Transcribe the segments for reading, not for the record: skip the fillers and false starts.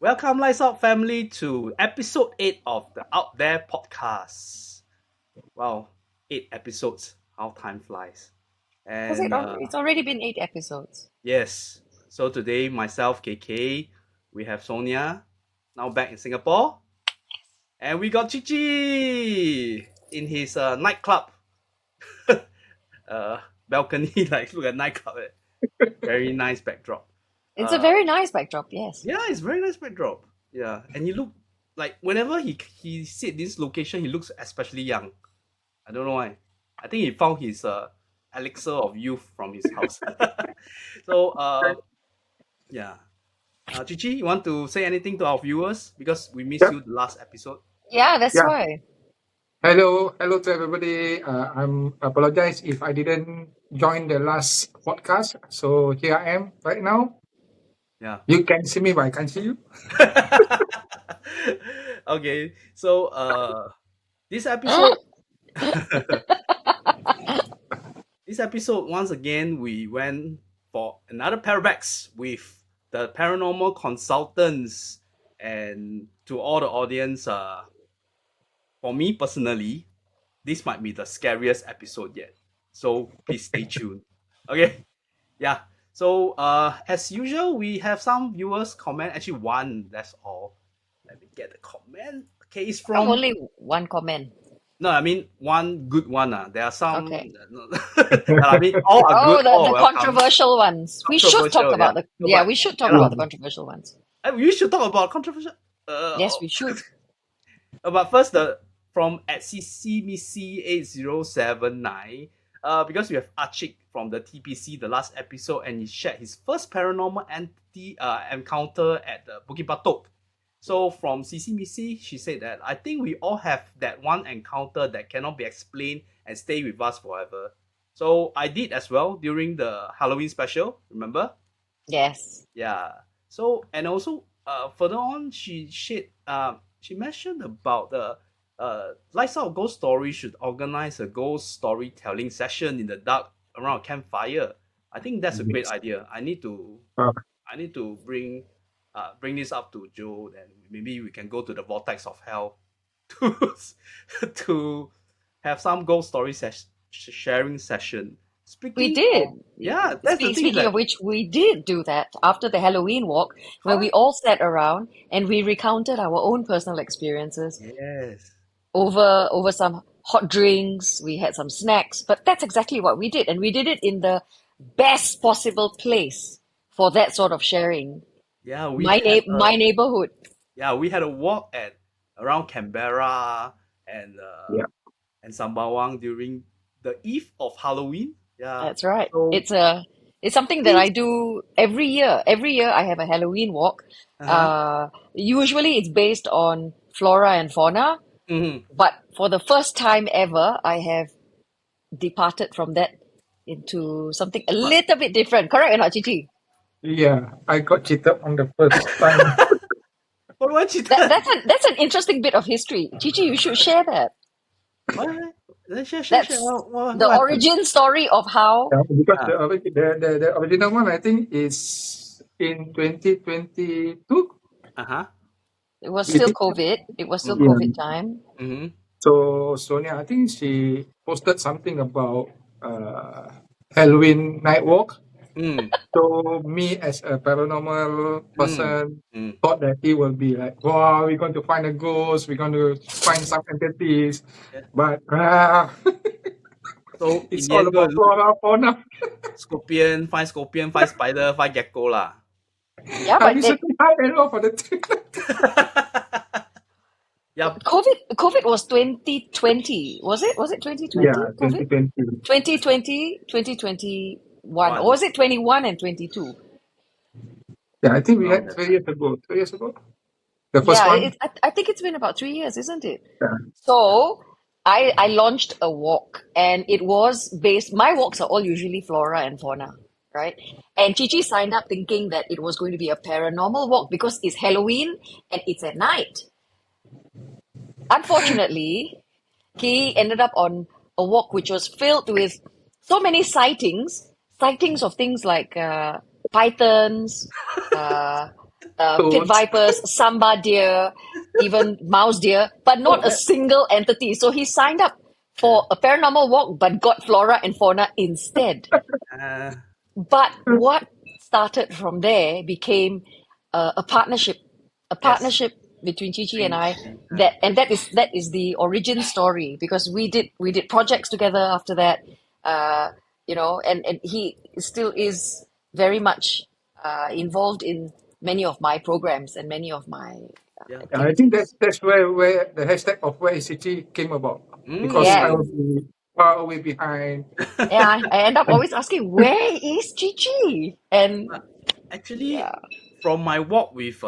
Welcome, Lights Out family, to episode 8 of the Out There podcast. Wow, 8 episodes. How time flies. And It's already been 8 episodes. yes, so today, myself, KK, we have Sonia, now back in Singapore. And we got Cici in his nightclub. Balcony, like look at nightclub. Very nice backdrop. It's a very nice backdrop, yes. Yeah, it's very nice backdrop. Yeah, and he look like whenever he sit this location, he looks especially young. I don't know why. I think he found his elixir of youth from his house. So yeah. Cici, you want to say anything to our viewers because we missed you the last episode? Yeah, that's Yeah. why. Hello to everybody. I'm apologize if I didn't join the last podcast. So here I am right now. Yeah. You can see me, but I can't see you. Okay, so this episode this episode, once again, we went for another Parabex with the paranormal consultants. And to all the audience, for me personally, this might be the scariest episode yet. So please stay tuned. Okay? Yeah. So as usual, we have some viewers comment. Actually, one, that's all. Let me get the comment. Okay, it's from... Only one comment. No, I mean one good one. There are some. Okay. I mean, all are good. The controversial ones. We should talk about we should talk about the controversial ones. We should talk about controversial. Yes, we should. But first, from at CCMissy8079, because we have Achik from the TPC, the last episode, and he shared his first paranormal entity encounter at the Bukit Batok. So from CC Missy, she said that I think we all have that one encounter that cannot be explained and stay with us forever. So I did as well during the Halloween special, remember? Yes. Yeah. So, and also further on, she mentioned about the Lights Out Ghost Story should organize a ghost storytelling session in the dark around a campfire. I think that's a great idea. I need to bring this up to Joe, and maybe we can go to the vortex of hell to have some ghost story sharing session. We did. Speaking of which, we did do that after the Halloween walk, where we all sat around and we recounted our own personal experiences. Yes. Over some hot drinks, we had some snacks, but that's exactly what we did, and we did it in the best possible place for that sort of sharing. Yeah, my neighborhood. Yeah, we had a walk around Canberra and Sembawang during the eve of Halloween. Yeah, that's right. So, it's something that I do every year. Every year I have a Halloween walk. Usually it's based on flora and fauna. Mm-hmm. But for the first time ever, I have departed from that into something a little bit different. Correct or not, Cici? Yeah, I got cheated on the first time. What cheated? That's an interesting bit of history. Cici, you should share that. What? Share. The origin story of how. Yeah, because the original one, I think, is in 2022. It was still COVID. It was still COVID time. Mm-hmm. So Sonia, I think she posted something about Halloween Nightwalk. So me as a paranormal person thought that it will be like, wow, we're going to find a ghost, we're going to find some entities, but so it's all about flora, fauna. Scorpion, find spider, find gecko lah. Yeah, but high and low for the yeah. COVID was 2020. Was it 2020? Yeah, 2020. 2020, 2021. Or was it 21 and 22? Yeah, I think we had 3 years ago. 3 years ago? The first one? I think it's been about 3 years, isn't it? Yeah. So I launched a walk, and it was based... My walks are all usually flora and fauna, right? And Cici signed up thinking that it was going to be a paranormal walk because it's Halloween and it's at night. Unfortunately, he ended up on a walk which was filled with so many sightings of things like pythons, pit vipers, samba deer, even mouse deer, but not a single entity. So he signed up for a paranormal walk, but got flora and fauna instead. Uh, But what started from there became a partnership, yes. between Chichi and Between I. Chichi, That is the origin story, because we did projects together after that. Uh, and he still is very much involved in many of my programs and many of my yeah. I think activities. that's where the hashtag of where is Cici came about, because I Yeah, will be far away behind. yeah. I end up always asking, where is Chichi? And Actually, yeah, from my walk with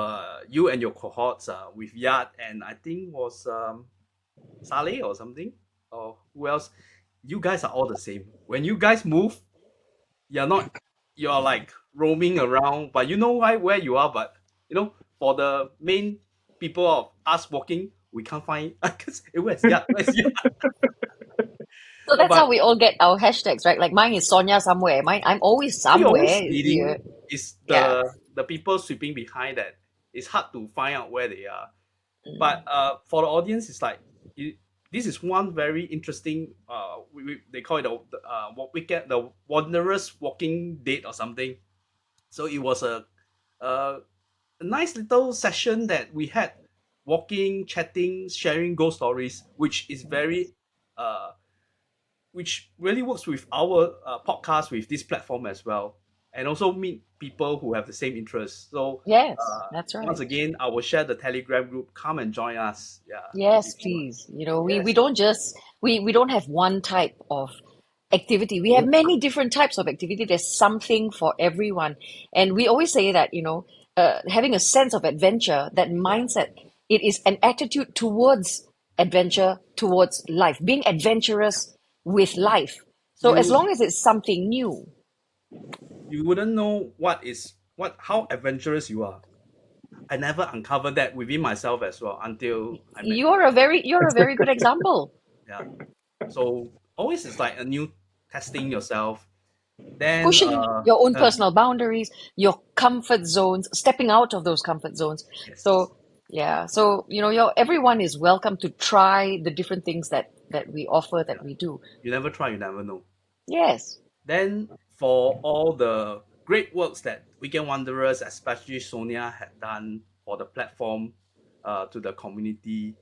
you and your cohorts, with Yad and I think was Saleh or something, or who else, you guys are all the same. When you guys move, you're not, you're like roaming around, but you know why where you are. But for the main people of us walking, we can't find. Because where's Yad? Where's Yad? so that's But how we all get our hashtags, right? Like mine is Sonia somewhere. Mine, I'm always we somewhere always here. leading is Yeah. the people sweeping behind that. It's hard to find out where they are. But Mm. for the audience, it's like this is one very interesting. They call it what weekend, the Wanderers Walking Date or something. So it was a nice little session that we had, walking, chatting, sharing ghost stories, which is very uh, which really works with our podcast with this platform as well, and also meet people who have the same interests. So Yes, that's once right. again, I will share the Telegram group. Come and join us. Yeah, Yes, if you want. please. We Yes. don't just we don't have one type of activity. We have Nope. many different types of activity. There's something for everyone. And we always say that, having a sense of adventure, that mindset, it is an attitude towards adventure, towards life, being adventurous with life. So as You long as it's something new, you wouldn't know how adventurous you are. I never uncovered that within myself as well until I met you. you're a very good example. Yeah. So always it's like a new testing yourself. Then Pushing your own personal boundaries, your comfort zones, stepping out of those comfort zones. yes. So yeah, so everyone is welcome to try the different things that we offer, Yeah. that we do. You never try, you never know. Yes. Then for all the great works that Weekend Wanderers, especially Sonia, had done for the platform, to the community,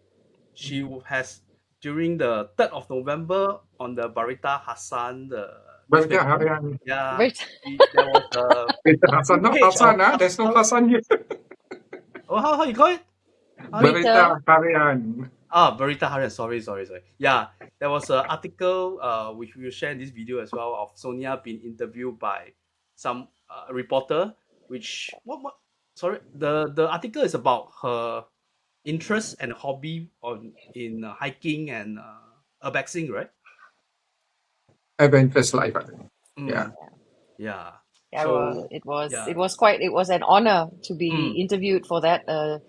she has during the 3rd of November on the Barita Hassan the Berita newspaper. Harian. Yeah, Right. there was a Berita Hassan, full not page Hassan, of there's no articles. Hassan here. Oh, how you call it? How you Berita Berita. Harian. Berita Harian. Sorry. Yeah, there was an article which we will share in this video as well of Sonia being interviewed by some reporter. Which what? Sorry, the article is about her interest and hobby in hiking and urbexing, right? Adventurous life. Yeah. Mm, yeah. Yeah, well, So it was yeah. it was quite it was an honor to be Mm, interviewed for that. The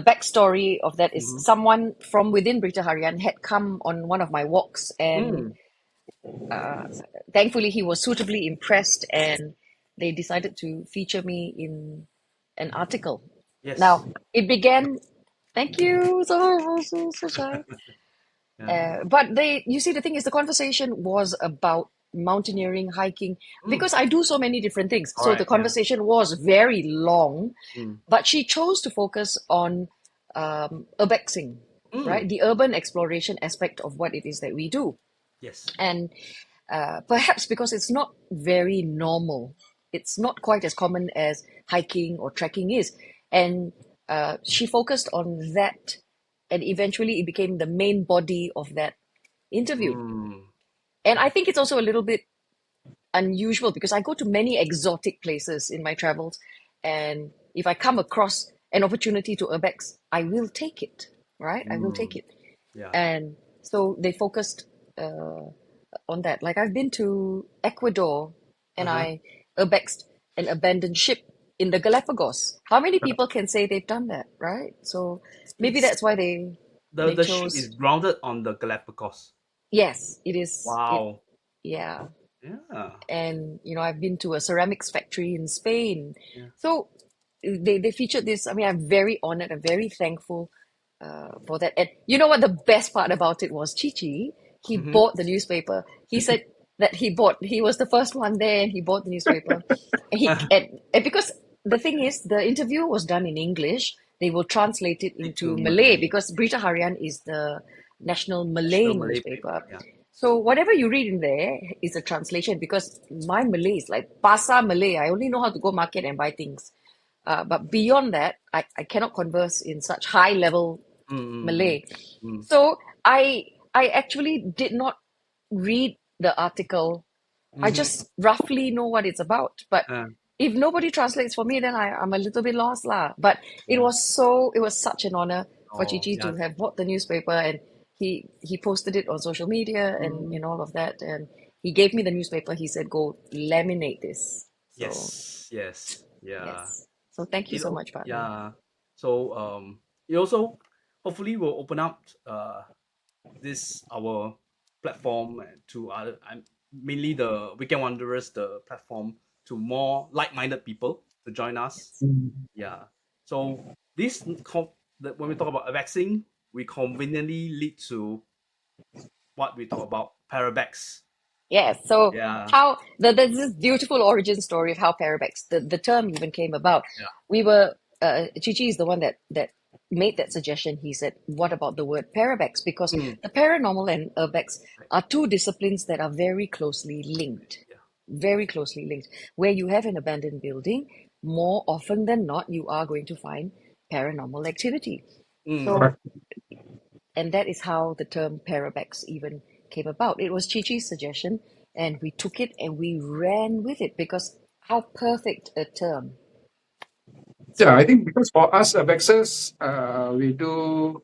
backstory of that is mm-hmm, someone from within Brita Harian had come on one of my walks, and mm, uh, thankfully he was suitably impressed, and they decided to feature me in an article. yes. Now it began. Thank you, so shy. Yeah. But you see, the thing is, the conversation was about mountaineering, hiking, Mm, because I do so many different things. all So the right. Yeah. conversation was very long, Mm, but she chose to focus on urbexing, mm, right? The urban exploration aspect of what it is that we do. yes. And perhaps because it's not very normal, it's not quite as common as hiking or trekking is. And she focused on that, and eventually it became the main body of that interview. Mm, And I think it's also a little bit unusual because I go to many exotic places in my travels. And if I come across an opportunity to urbex, I will take it, right? I will take mm, it. yeah. And so they focused uh, on that. Like I've been to Ecuador and Uh-huh. I urbexed an abandoned ship in the Galapagos. How many people can say they've done that, right? So maybe It's that's why they the they the ship is chose. grounded on the Galapagos. Yes, it is. It Wow. Yeah. Yeah. And I've been to a ceramics factory in Spain. Yeah. So they featured this. I mean, I'm very honored. I'm very thankful for that. And you know what the best part about it was? Chichi, he bought the newspaper. He said that he was the first one there and he bought the newspaper. And because the thing is, the interview was done in English. They will translate it into Malay because Berita Harian is the national Malay National Malay newspaper. paper. Yeah. So whatever you read in there is a translation because my Malay is like Pasar Malay. I only know how to go market and buy things. But beyond that, I cannot converse in such high level Malay. So I actually did not read the article. I just roughly know what it's about. But if nobody translates for me, then I'm a little bit lost lah. But it was such an honor for Chichi to have bought the newspaper, and he posted it on social media and all of that. And he gave me the newspaper. He said, "Go laminate this." So Yes. Yeah. yes. So thank you so much, partner. Yeah. So it also hopefully will open up this our platform to other mainly the Weekend Wanderers, the platform to more like-minded people to join us. Yeah. So this when we talk about vaccine, we conveniently lead to what we talk about Parabex. Yes. So Yeah. how there's this beautiful origin story of how Parabex, the term even came about. Yeah. We were Chichi is the one that made that suggestion. He said, "What about the word Parabex?" Because the paranormal and urbex are two disciplines that are very closely linked. Very closely linked. Where you have an abandoned building, more often than not, you are going to find paranormal activity. So, and that is how the term Parabex even came about. It was Chi-Chi's suggestion, and we took it and we ran with it because how perfect a term. Yeah, I think because for us Abexers, we do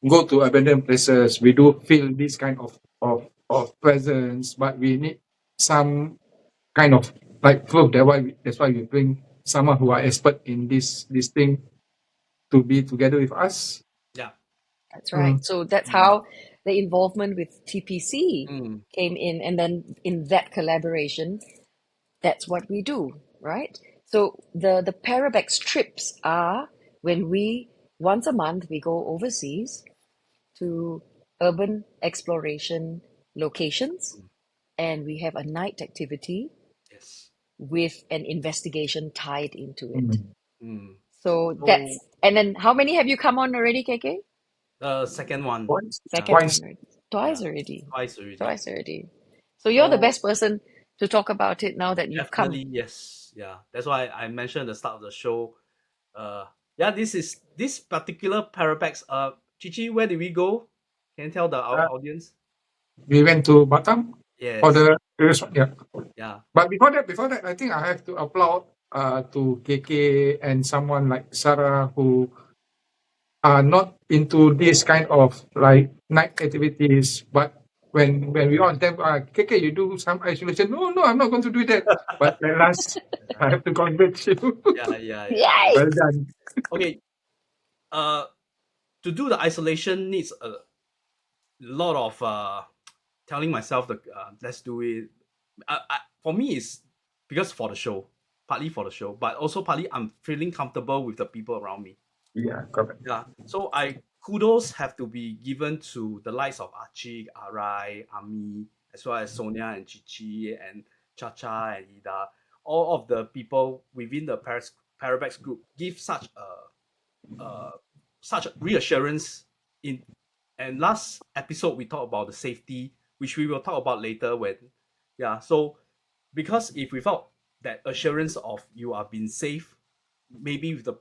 go to abandoned places. We do feel this kind of presence, but we need some kind of like proof. That's why we bring someone who are expert in this thing to be together with us. Yeah. That's right. So that's how the involvement with TPC came in, and then in that collaboration, that's what we do, right? So the Parabex trips are when we once a month we go overseas to urban exploration locations, and we have a night activity with an investigation tied into it. So that's, and then how many have you come on already, KK? The second one. Second one already. Twice already. So you're the best person to talk about it now that you've come. Yes. Yeah. That's why I mentioned at the start of the show. Yeah, this particular Parabex. Chichi, where did we go? Can you tell the audience? We went to Batam. Yes. For the previous one, yeah. Yeah. But before that, I think I have to applaud to KK and someone like Sara who are not into this kind of like night activities. But when we on them, KK, you do some isolation. No, I'm not going to do that. But at last, I have to convince you. Yeah. Yay! Well done. Okay. To do the isolation needs a lot of telling myself that let's do it. For me, it's because for the show, partly for the show, but also partly I'm feeling comfortable with the people around me. Yeah, correct. Yeah. So kudos have to be given to the likes of Achik, Arai, Ami, as well as Sonia and Cici and Chacha and Ida. All of the people within the Parabex group give such reassurance in. And last episode we talked about the safety, which we will talk about later when. Yeah. So because if without that assurance of you are being safe, maybe with the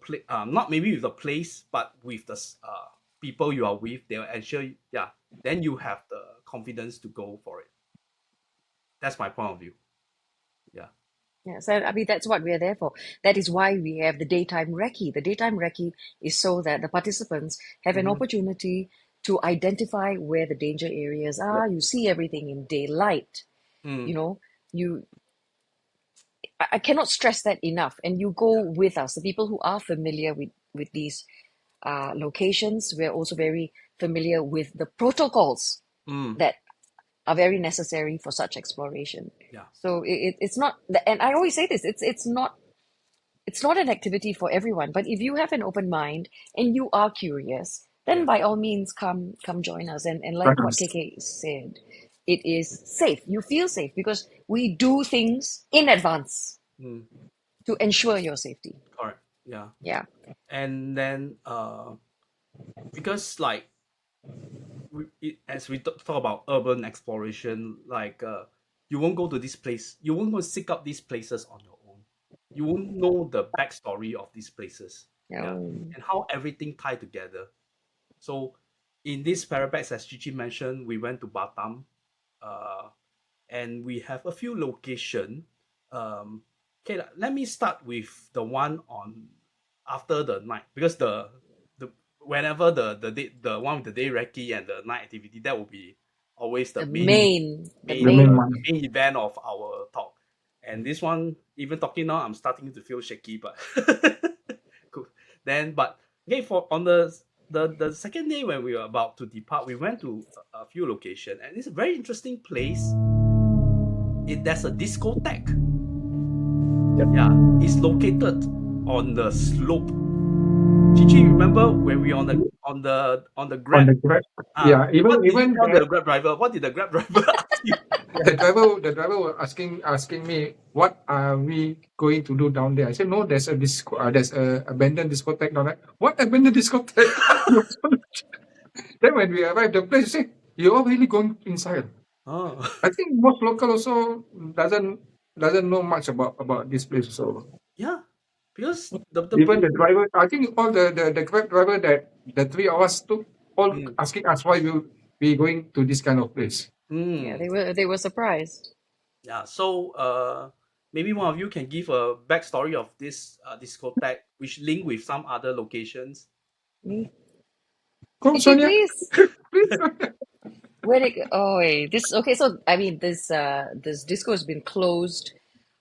not maybe with the place, but with the people you are with, they'll ensure. Yeah, then you have the confidence to go for it. That's my point of view. Yeah. Yeah, so I mean that's what we're there for. That is why we have the daytime recce. The daytime recce is so that the participants have an opportunity to identify where the danger areas are. You see everything in daylight. You know, I cannot stress that enough. And you go with us. The people who are familiar with these locations, we're also very familiar with the protocols that are very necessary for such exploration. Yeah. So it's not, and I always say this, it's not an activity for everyone, but if you have an open mind and you are curious, then Yeah. by all means come join us. And like what Perhaps. KK said, it is safe. You feel safe because we do things in advance Mm, to ensure your safety. correct. Yeah. Yeah. And then because like as we talk about urban exploration, like you won't go to this place, you won't go seek out these places on your own. You won't know the backstory of these places, yeah, Um, and how everything tied together. So in this Parabex, as Chichi mentioned, we went to Batam, uh, and we have a few location. Okay, let me start with the one on after the night, because the whenever the one with the day recce and the night activity, that will be always the the Mm. the The main main. one. main event of our talk. And this one, even talking now, I'm starting to feel shaky, but cool. Then, but okay, for on the second day when we were about to depart, we went to a few locations, and it's a very interesting place. There's a discotheque. Yep. Yeah, it's located on the slope. Chichi, remember when we on the On grab? the Grab. Ah, Yeah, even what did you even tell that the grab driver? What did the grab driver ask you? the driver was asking me what are we going to do down there. I said no, there's a abandoned discotheque down there. What abandoned discotheque? Then when we arrived the place, say you all really going inside. Oh, I think most local also doesn't know much about this place. So yeah, because the even place. the driver, I think all the Grab driver that the three of us took, all Mm, asking us why we going to this kind of place. Yeah, mm, they were surprised. yeah. So maybe one of you can give a backstory of this discotheque, which link with some other locations. Me, Go, Chichi, Sonia, please. please. Where it? Oh, wait. This okay. So I mean, this disco has been closed,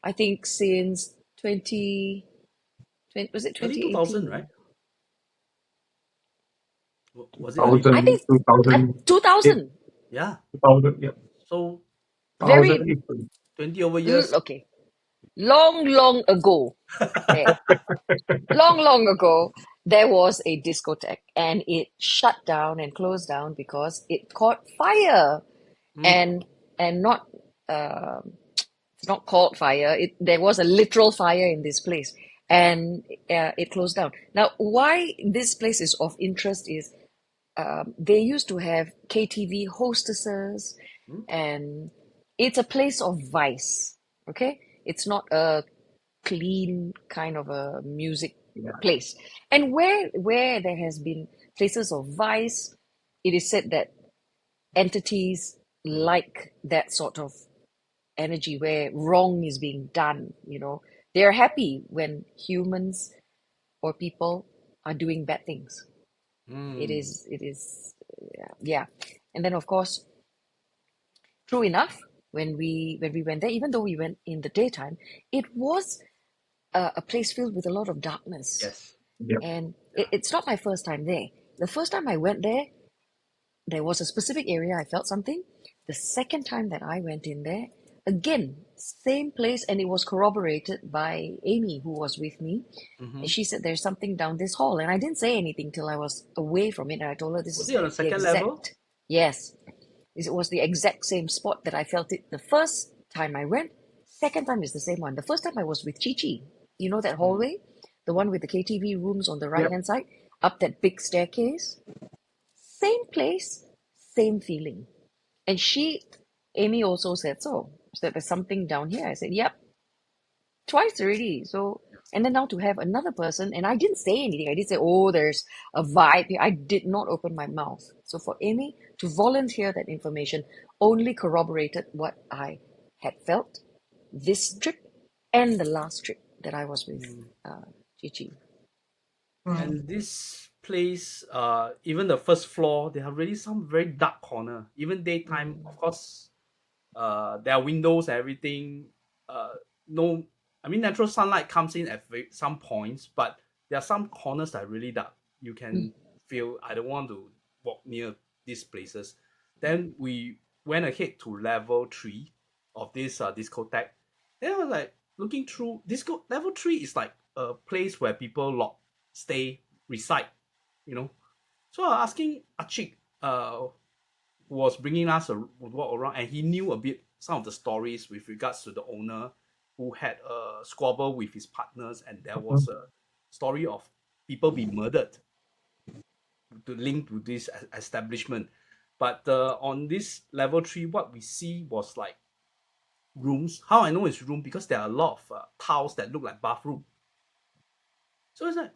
I think since 20 was it Early 2000, 2018? right? Was it early? I 2000, think 2008, 2000. 2000? Yeah. 2000, yeah, So Very 2008. 20 over years. okay. Long ago. There. Long ago, there was a discotheque and it shut down and closed down because it caught fire Mm, and not um it's not called fire. There was a literal fire in this place, and it closed down. Now, why this place is of interest is they used to have KTV hostesses, mm, and it's a place of vice. Okay, it's not a clean kind of a music Yeah. place. And where there has been places of vice, it is said that entities like that sort of energy where wrong is being done, they're happy when humans or people are doing bad things. mm, It is yeah. And then of course, true enough, when we went there, even though we went in the daytime, it was a place filled with a lot of darkness. yes. Yeah. And Yeah. it's not my first time there. The first time I went there, there was a specific area I felt something. The second time that I went in there, again, same place, and it was corroborated by Amy, who was with me. Mm-hmm. And she said, "There's something down this hall." And I didn't say anything till I was away from it. And I told her, "This Was is it on the the second level? exact, yes, it was the exact same spot that I felt it the first time I went. Second time is the same one. The first time I was with Chichi. You know that Mm, hallway? The one with the KTV rooms on the right Yep. hand side? Up that big staircase? Same place, same feeling. And Amy also said so. She said, "There's something down here." I said, "Yep, twice already." So, and then now to have another person, and I didn't say anything. I didn't say, "Oh, there's a vibe here." I did not open my mouth. So for Amy to volunteer that information only corroborated what I had felt this trip and the last trip that I was with mm. Chichi. Mm. And this place, even the first floor, they have really some very dark corner. Even daytime, Mm. of course, there are windows and everything. Uh, no, I mean natural sunlight comes in at some points, but there are some corners that are really dark. You Mm. can feel I don't want to walk near these places. Then we went ahead to level 3 of this discotheque. Then I was like looking through level 3 is like a place where people stay, reside, you know. So I was asking Achik, who was bringing us a walk around, and he knew a bit some of the stories with regards to the owner who had a squabble with his partners, and there was a story of people being murdered to link to this establishment. But on this level 3, what we see was like rooms. How I know it's room because there are a lot of tiles that look like bathroom. So it's like,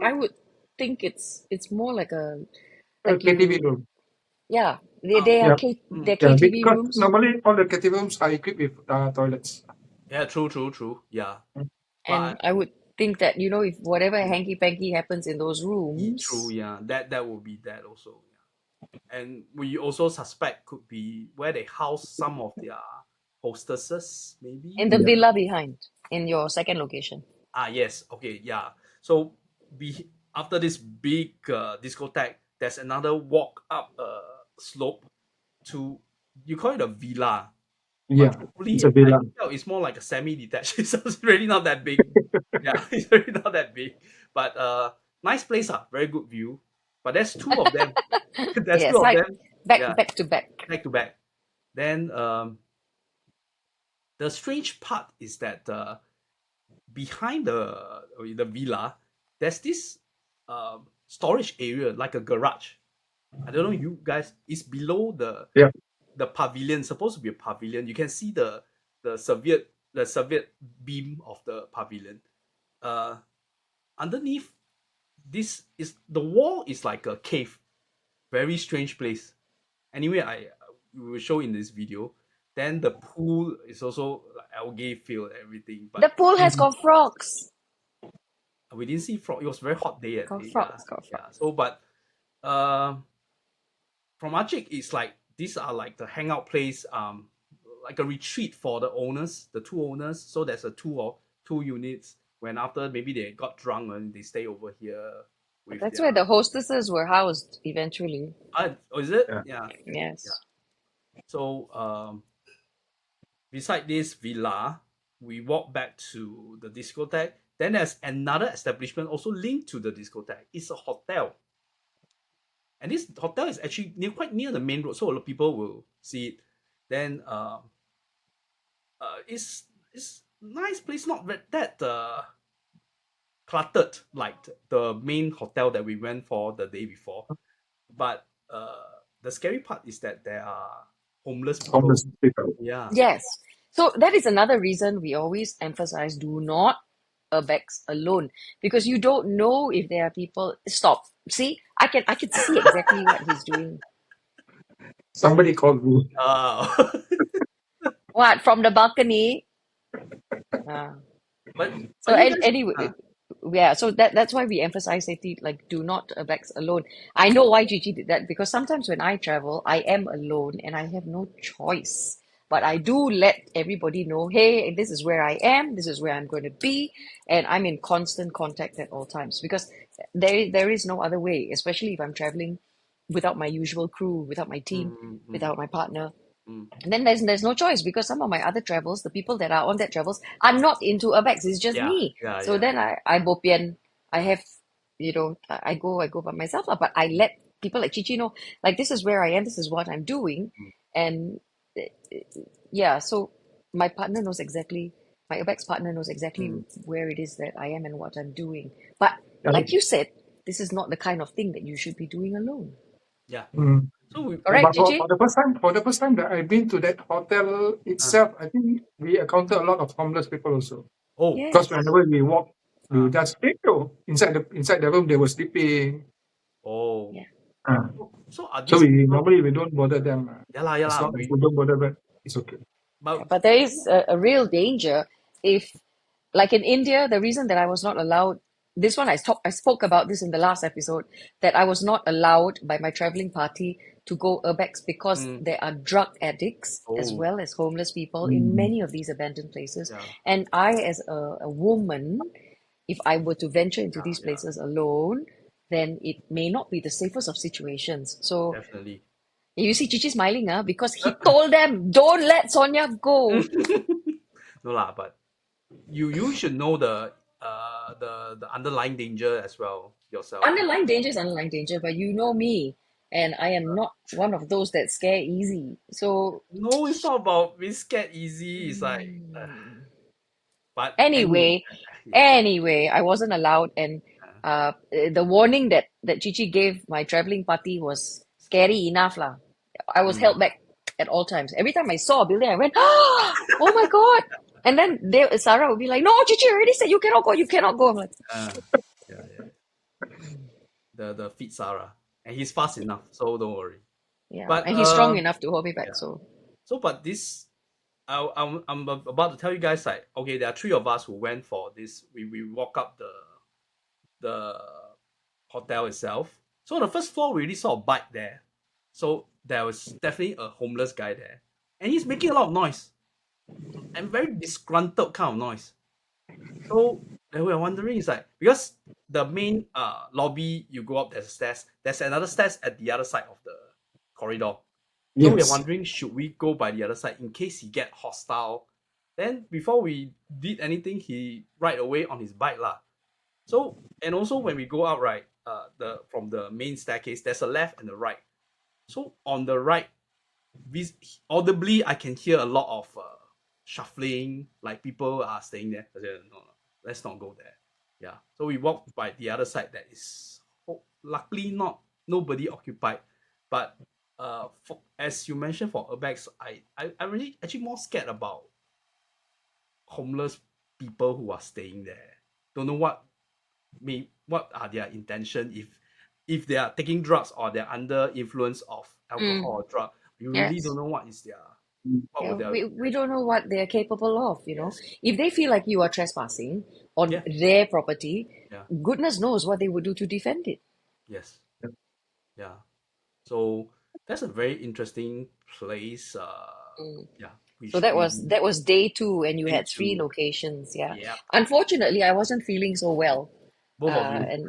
I would think it's more like KTV you, room. yeah, they are Yeah. they're Yeah, KTV because rooms, normally all the KTV rooms are equipped with toilets. yeah, true. Yeah. and But I would think that if whatever hanky panky happens in those true, rooms, yeah. That would be that also. Yeah. And we also suspect could be where they house some of their hostesses, maybe. in the Yeah. villa behind in your second location. Yes. Okay. Yeah. So after this big discotheque, there's another walk up slope to, you call it a villa, but Yeah. It's hopefully a I villa. can tell it's more like a semi-detached. So it's really not that big. Yeah, it's really not that big. But nice place, very good view. But there's two of them. There's Yeah, two of side them. Yeah, back to back. back to back. Then the strange part is that behind the villa, there's this storage area like a garage. I don't know, you guys. It's below Yeah. the pavilion. Supposed to be a pavilion. You can see the Soviet beam of the pavilion. Uh, Underneath this is the wall is like a cave. Very strange place. Anyway, I we will show in this video. Then the pool is also like algae filled and everything, The but pool has Mhm. got frogs. we didn't see frog. It was very hot day. Got Yeah, frogs. Got yeah. frogs. So, but uh, from Achik, it's like these are like the hangout place, like a retreat for the owners, the two owners. So there's a two units. When after maybe they got drunk and they stay over here with That's their. where the hostesses were housed eventually. Oh, is it? Yeah. Yeah, yeah. Yes. So beside this villa, we walk back to the discotheque. Then there's another establishment also linked to the discotheque. It's a hotel. And this hotel is actually quite near the main road, so a lot of people will see it. Then it's nice place, not that cluttered like the main hotel that we went for the day before. But the scary part is that there are homeless people. Homeless people. Yeah, Yes. So that is another reason we always emphasize do not urbex alone because you don't know if there are people. Stop. See, I can see exactly what he's doing. Somebody called me. uh, What from the balcony? Uh, but so you guys, anyway, yeah. So that's why we emphasize safety. Like, do not urbex alone. I know why Gigi did that because sometimes when I travel, I am alone and I have no choice. But I do let everybody know, hey, this is where I am, this is where I'm going to be, and I'm in constant contact at all times because there is no other way, especially if I'm traveling without my usual crew, without my team, mm, mm, without my partner. mm. And then there's no choice because some of my other travels, the people that are on that travels are not into urbex. It's just Yeah, me. yeah, So yeah. then I bo pian. I have, I go by myself, but I let people like Chichi know, like this is where I am, this is what I'm doing, Mm, and uh, yeah. So my partner knows exactly. My urbex partner knows exactly mm. where it is that I am and what I'm doing. But Yeah. like you said, this is not the kind of thing that you should be doing alone. Yeah. Mm. So we, Correct, But for Chichi? the first time that I've been to that hotel uh, itself, I think we encountered a lot of homeless people also. oh, Because Yes. whenever we walk, we uh, would just inside the room they were sleeping. oh. Yeah. Uh, So are so these we people? normally we don't bother them. Yeah As lah. long as we don't bother them, it's okay. Yeah, But but there is a real danger if, like in India, the reason that I was not allowed, this one I spoke about this in the last episode, that I was not allowed by my traveling party to go urbex because mm, there are drug addicts as oh, well as homeless people in Mm. many of these abandoned places. yeah, And I, as a woman, if I were to venture into yeah, these yeah, places alone, then it may not be the safest of situations. So definitely. You see Chichi smiling, because he told them, don't let Sonia go. No lah, but you should know the underlying danger as well yourself. Underlying danger is underlying danger, but you know me, and I am not one of those that scare easy. So No, it's not about being scared easy. It's like, but anyway, yeah. I wasn't allowed, and the warning that Chichi gave my traveling party was scary enough lah. I was held back at all times. Every time I saw a building, I went, oh my god! And then Sarah would be like, no, Chichi already said you cannot go, you cannot go. I'm like, Yeah. The fit Sara, and he's fast enough, so don't worry. yeah, But and he's strong enough to hold me back. yeah. So But this, I'm about to tell you guys, like, okay, there are three of us who went for this. We walk up the hotel itself. So on the first floor, we already saw a bike there. So there was definitely a homeless guy there, and he's making a lot of noise, and very disgruntled kind of noise. So then we were wondering, it's like, because the main lobby, you go up, there's stairs. There's another stairs at the other side of the corridor. So we are Yes. wondering, should we go by the other side in case he get hostile? Then before we did anything, he right away on his bike lah. So, and also when we go out, right, from the main staircase, there's a left and a right. So on the right, audibly I can hear a lot of shuffling, like people are staying there. I said, no, let's not go there. Yeah. So we walked by the other side that is luckily nobody occupied. But as you mentioned for Urbex, I'm really actually more scared about homeless people who are staying there. Don't know what are their intention, if they are taking drugs or they're under influence of alcohol or drug. You really yes. don't know what is their We don't know what they're capable of, you know. Yes. If they feel like you are trespassing on Yeah. their property, Yeah. goodness knows what they would do to defend it. Yes. Yeah. So that's a very interesting place. Yeah. So that was day 2, and you Day had 3 two. locations. Yeah. Yeah. Unfortunately, I wasn't feeling so well. Both of you. And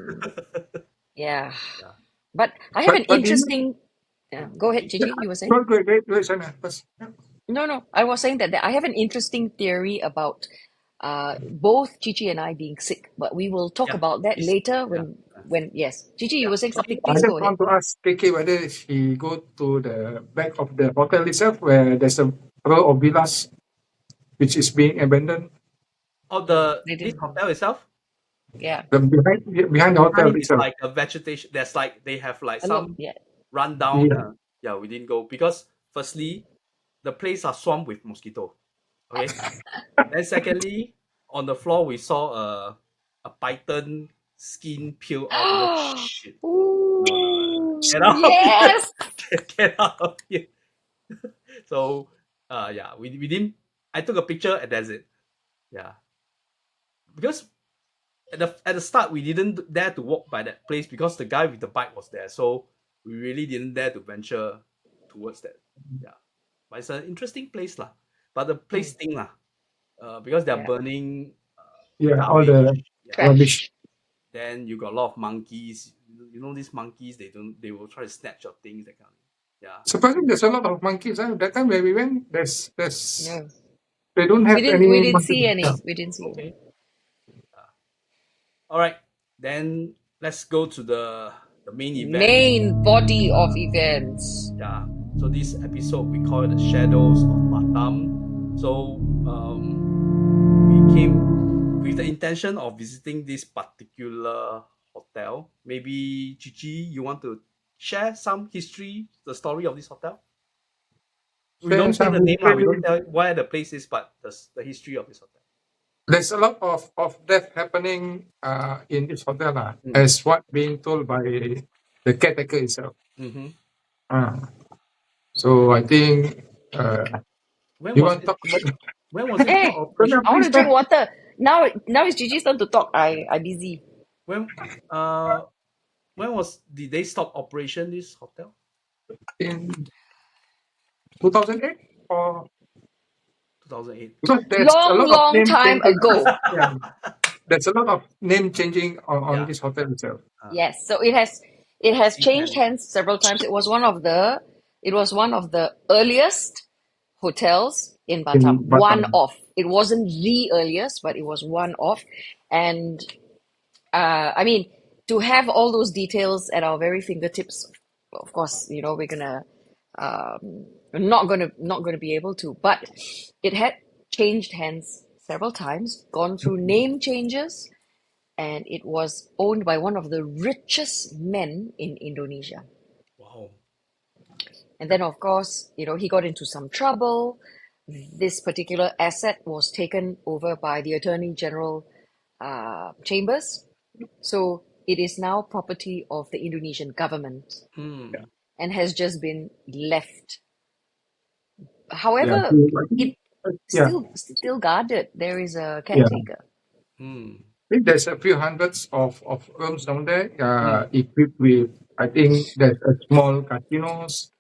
yeah. Yeah. But I have an But interesting. Yeah, go ahead, Chichi. You were saying? Go ahead, Sana, first. Yeah. No. I was saying that I have an interesting theory about both Chichi and I being sick, but we will talk Yeah, about that please. later when yes. Chichi, you were saying something. I Please just go ahead. want to ask KK whether he go to the back of the hotel itself where there's a row of villas which is being abandoned. Oh, They this didn't. hotel itself? Yeah. Behind the hotel Behind is itself. like a vegetation. There's like they have like A lot. some Yeah. rundown. Yeah. Yeah, we didn't go because firstly, the place are swamped with mosquito. Okay. Then secondly, on the floor we saw a python skin peel off. Oh, shit. No. Get out. Yes. Get out of here. So yeah, we didn't. I took a picture and that's it. Yeah. Because at the start we didn't dare to walk by that place because the guy with the bike was there. So we really didn't dare to venture towards that. Yeah. But it's an interesting place lah. But the place sting lah. Because they're Yeah. burning all the garbage. Yeah. rubbish. Then you got a lot of monkeys. You know these monkeys, they will try to snatch your things, that kind of thing. Yeah. Surprisingly, there's a lot of monkeys. That time when we went, there's No. they don't have any. We didn't see monkeys. any. Yeah. We didn't see any. Okay. All right. Then let's go to the main event. Main body of events. Yeah. So this episode we call it the Shadows of Batam. So we came with the intention of visiting this particular hotel. Maybe Chichi, you want to share some history, the story of this hotel? We don't say the name, we don't tell where the place is, but the history of this hotel. There's a lot of death happening in this hotel, as what being told by the caretaker itself. So I think you want to talk about when was it? Hey, I want to drink water. Now it's Gigi's turn to talk. I busy. When did they stop operation this hotel? In 2008 or 2008? Because there's a lot of long name time changing. ago. Yeah. There's a lot of name changing on this hotel itself. Yes, so it has changed hands several times. It was one of the It was one of the earliest hotels in in Batam. One Batam. of. It wasn't the earliest, but it was one of. And I mean, to have all those details at our very fingertips, of course, you know, we're not gonna be able to. But it had changed hands several times, gone through name changes, and it was owned by one of the richest men in Indonesia. Wow. And then, of course, you know, he got into some trouble. This particular asset was taken over by the Attorney General Chambers. So it is now property of the Indonesian government Hmm. and has just been left. Yeah. However, So I think, it yeah. still guarded. There is a Yeah. caretaker. Hmm. I think there's a few hundreds of rooms down there, Hmm. equipped with, I think there's a small casinos.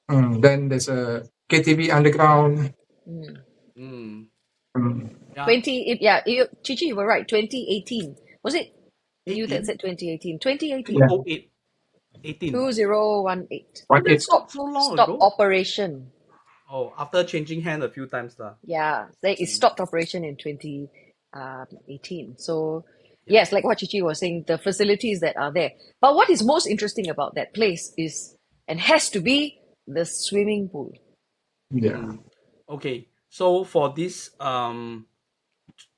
Then there's a KTV underground. Mm. Hmm. Mm. Yeah. Chichi, you were right. 2018. Was it you that 18. said 2018? 2018. Yeah. 2008. 18. 2018. Oh, What that's it? not so long Stop ago. operation. Oh, after changing hand a few times, lah. Yeah, it stopped operation in 2018. So, Yeah. yes, like what Chichi was saying, the facilities that are there. But what is most interesting about that place is, and has to be, the swimming pool. Yeah. Okay. So for this,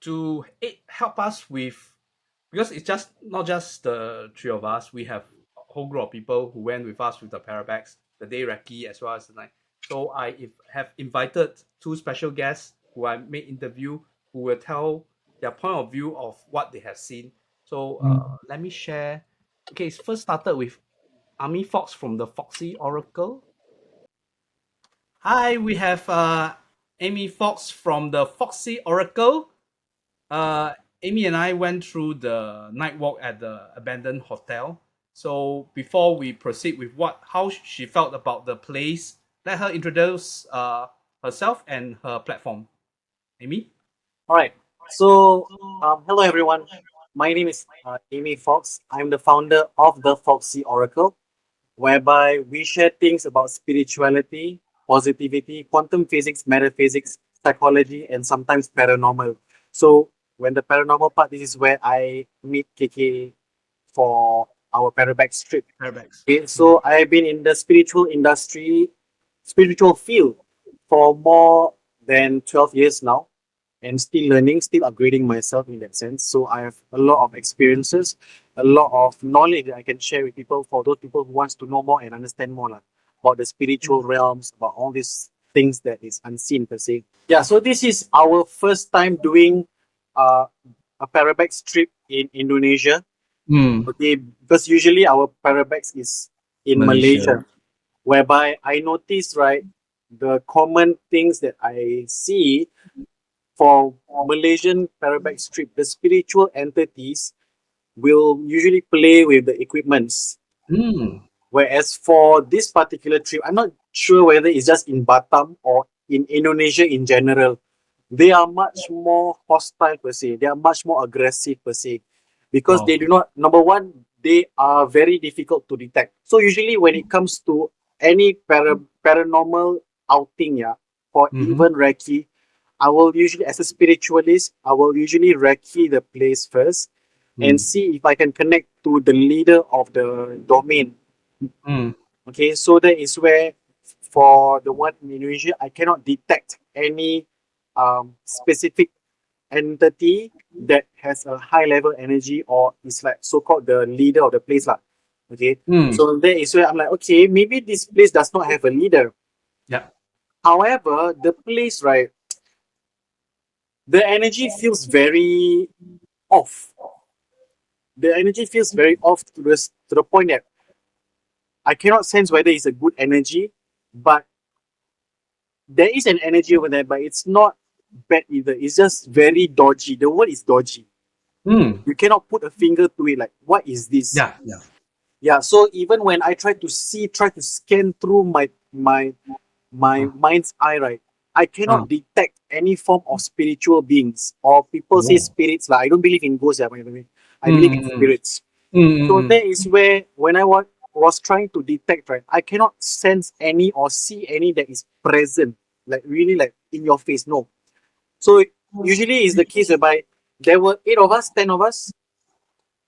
to help us with, because it's just not just the three of us. We have a whole group of people who went with us with the Parabex the day recce as well as the night. So have invited two special guests who I made interview, who will tell their point of view of what they have seen. So let me share. Okay, it's first started with Ami Fox from the Foxy Oracle. Hi, we have Amy Fox from the Foxy Oracle. Uh, Amy and I went through the night walk at the abandoned hotel. So before we proceed with how she felt about the place, let her introduce herself and her platform. Amy. All right. So, hello everyone. My name is Amy Fox. I'm the founder of the Foxy Oracle, whereby we share things about spirituality, positivity, quantum physics, metaphysics, psychology, and sometimes paranormal. So, when the paranormal part, this is where I meet KK for our Parabex trip. Parabex. Okay, so I've been in the spiritual field for more than 12 years now and still learning, still upgrading myself in that sense. So I have a lot of experiences, a lot of knowledge that I can share with people for those people who wants to know more and understand more about the spiritual realms, about all these things that is unseen per se. Yeah, so this is our first time doing uh, a Parabex trip in Indonesia. Okay, because usually our Parabex is in Malaysia, whereby I notice, right, the common things that I see for Malaysian Parabex trip, the spiritual entities will usually play with the equipments. Whereas for this particular trip, I'm not sure whether it's just in Batam or in Indonesia in general. They are much more hostile per se. They are much more aggressive per se. Because they do not, number one, they are very difficult to detect. So usually when it comes to any paranormal outing, yeah, for even Reiki, I will usually, as a spiritualist, I will usually Reiki the place first and see if I can connect to the leader of the domain. Okay, so that is where for the one in Indonesia, I cannot detect any specific entity that has a high level energy or is like so called the leader of the place. Lah. Okay, so that is where I'm like, okay, maybe this place does not have a leader. Yeah. However, the place, right, the energy feels very off. The energy feels very off to the point that I cannot sense whether it's a good energy, but there is an energy over there, but it's not bad either. It's just very dodgy. The word is dodgy. You cannot put a finger to it. Like, what is this? Yeah. Yeah. So even when I try to scan through my mind's eye, right, I cannot detect any form of spiritual beings or people say spirits. Like, I don't believe in ghosts. Yeah, by the way, I believe in spirits. So that is where when I was trying to detect, right, I cannot sense any or see any that is present, like really like in your face. No. So usually is the case whereby there were 8 of us, 10 of us,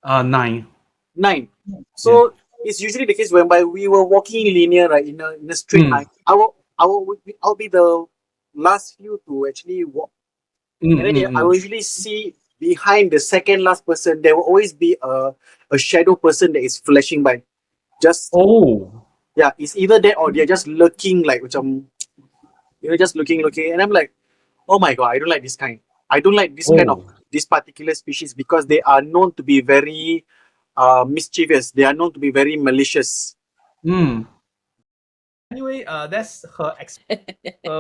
9. 9. Yeah. So it's usually the case whereby we were walking linear, right, in a straight Mm. line. I'll be the last few to actually walk, Mm, and then mm, I will mm. usually see behind the second last person there will always be a shadow person that is flashing by. Just Oh. yeah, it's either that or they're just lurking like just looking, and I'm like, oh my god, I don't like this kind. I don't like this kind of Oh. this particular species because they are known to be very mischievous. They are known to be very malicious. Mm. Anyway, that's her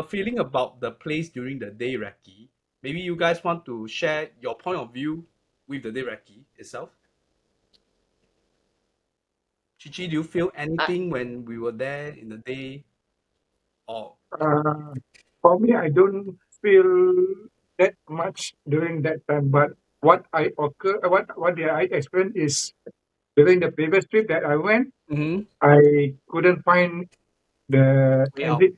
feeling about the place during the day recce. Maybe you guys want to share your point of view with the day recce itself. Chichi, do you feel I, anything when we were there in the day? Or Uh, for me, I don't feel that much during that time. But what did I experience is during the previous trip that I went, mm-hmm, I couldn't find the way out? exit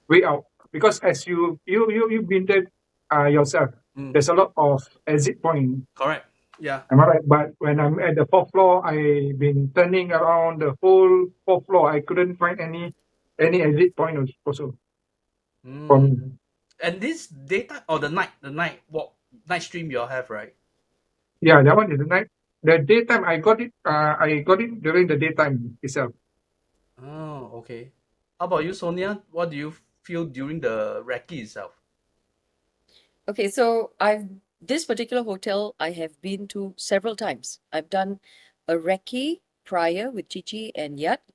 way out because as you've been there yourself, Mm, there's a lot of exit point. correct. Yeah. Am I right? But when I'm at the fourth floor, I've been turning around the whole fourth floor. I couldn't find any exit point also for Mm. me. And this daytime or the night walk night stream you all have, right? Yeah, that one is the night. The daytime I got it. I got it during the daytime itself. Oh, okay. How about you, Sonia? What do you feel during the recce itself? okay, so this particular hotel I have been to several times. I've done a recce prior with Chichi and Yat.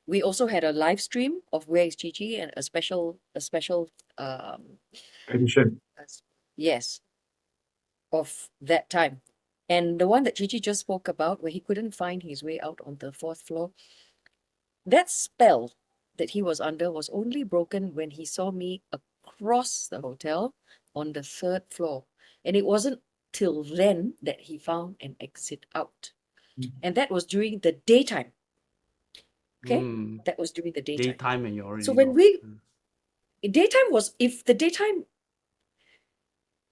We also had a live stream of Where is Chichi and a special Edition. yes, of that time. And the one that Chichi just spoke about, where he couldn't find his way out on the fourth floor, that spell that he was under was only broken when he saw me across the hotel on the third floor. And it wasn't till then that he found an exit out. And that was during the daytime. Okay? Mm. That was during the daytime. Daytime and you So already when know. we daytime was if the daytime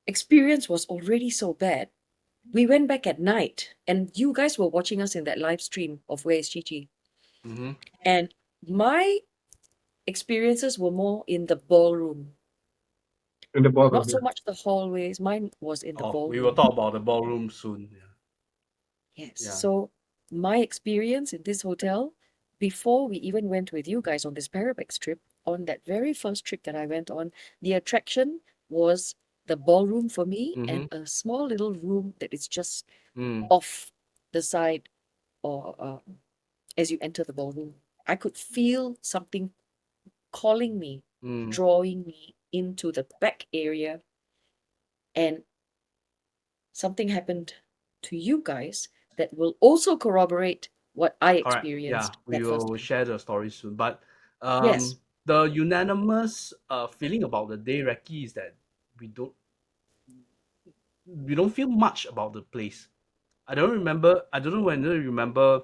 experience was already so bad, we went back at night and you guys were watching us in that live stream of Where is Chichi. Mm-hmm. And my experiences were more in the ballroom, In the ballroom. not so Yeah. much the hallways. Mine was in the Oh, we will ballroom. talk about the ballroom soon. Yeah. Yes. Yeah. So my experience in this hotel, before we even went with you guys on this Parabex trip, on that very first trip that I went on, the attraction was the ballroom for me Mm-hmm. and a small little room that is just Mm. off the side or as you enter the ballroom. I could feel something calling me, Mm. drawing me into the back area, and something happened to you guys that will also corroborate what I Correct. Yeah, experienced we that first will time. share the story soon. But Yes. the unanimous feeling about the day recce is that we don't we don't feel much about the place. I don't remember. I don't know whether you remember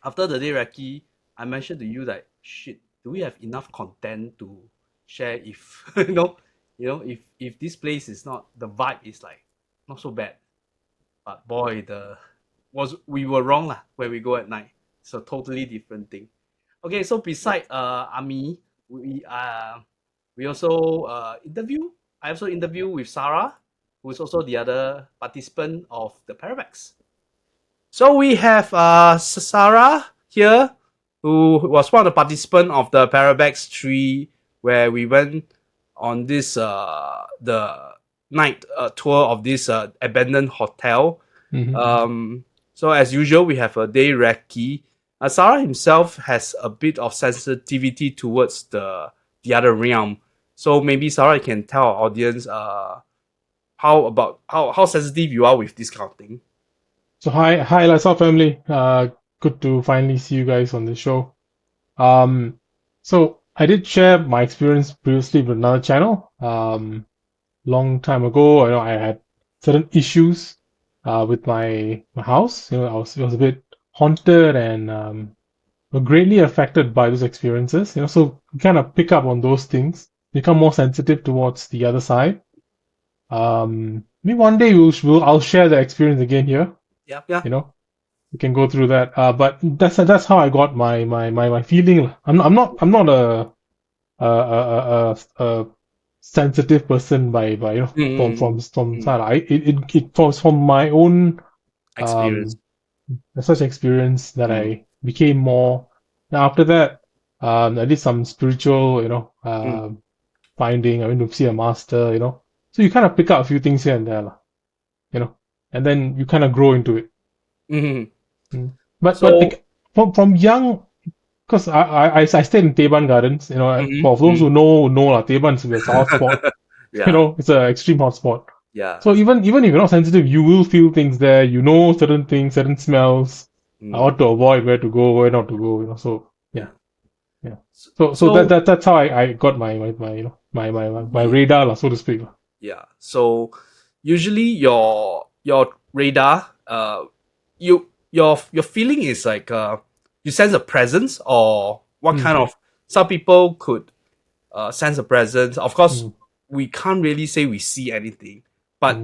after the day recce, I mentioned to you that shit. Do we have enough content to share? If if this place is not the vibe is like not so bad, but boy, the was we were wrong lah when we go at night. It's a totally different thing. Okay, so Yes. beside Ami, we also interview. I also interview with Sara, who is also the other participant of the Parabex. So we have Sara here, who was one of the participants of the Parabex 3, where we went on this the night tour of this abandoned hotel. Mhm. So as usual, we have a day recce. Sarah himself has a bit of sensitivity towards the other realm. So maybe Sarah can tell our audience how sensitive you are with this kind of thing. So hi, Lifestyle family. Good to finally see you guys on the show. So I did share my experience previously with another channel. Long time ago, I know I had certain issues, with my house. It was a bit haunted and were greatly affected by those experiences. So you kind of pick up on those things, become more sensitive towards the other side. Maybe one day I'll share the experience again here. Yeah, yeah. We can go through that. But that's how I got my feeling. I'm not a sensitive person by from Sara. It was from my own Experience. such experience that I became more. Now after that, I did some spiritual, finding. I went to see a master, So you kind of pick up a few things here and there, and then you kind of grow into it. Mm-hmm. But So, like, from young, because I stayed in Teban Gardens, for those who know lah, Teban is a hot spot. yeah, It's an extreme hot spot. yeah. So even if you're not sensitive, you will feel things there. You know certain things, certain smells, what to avoid, where to go, where not to go. So yeah. So that's how I got my radar lah, so to speak. Yeah. So usually your radar, your feeling is like you sense a presence, or what kind of, some people could sense a presence. Of course, we can't really say we see anything, but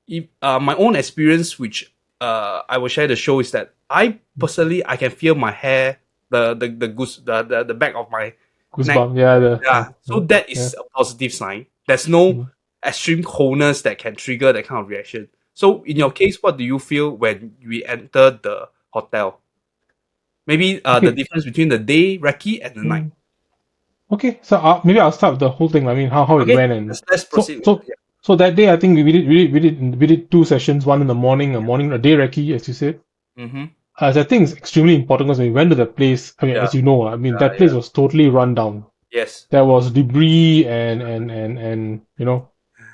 if my own experience, which I will share the show, is that I personally I can feel my hair, the goose, the back of my neck. Goosebump, yeah. Yeah. So that is a positive sign. There's no extreme coldness that can trigger that kind of reaction. So in your case, what do you feel when we enter the hotel? Maybe the difference between the day recce and the night. Okay, so maybe I'll start with the whole thing. I mean, how it went, and let's proceed. so that day I think we did 2 sessions, one in the morning, a day recce, as you said. Mm-hmm. As I think it's extremely important because when we went to that place, I mean, as you know, that place was totally run down. Yes. There was debris and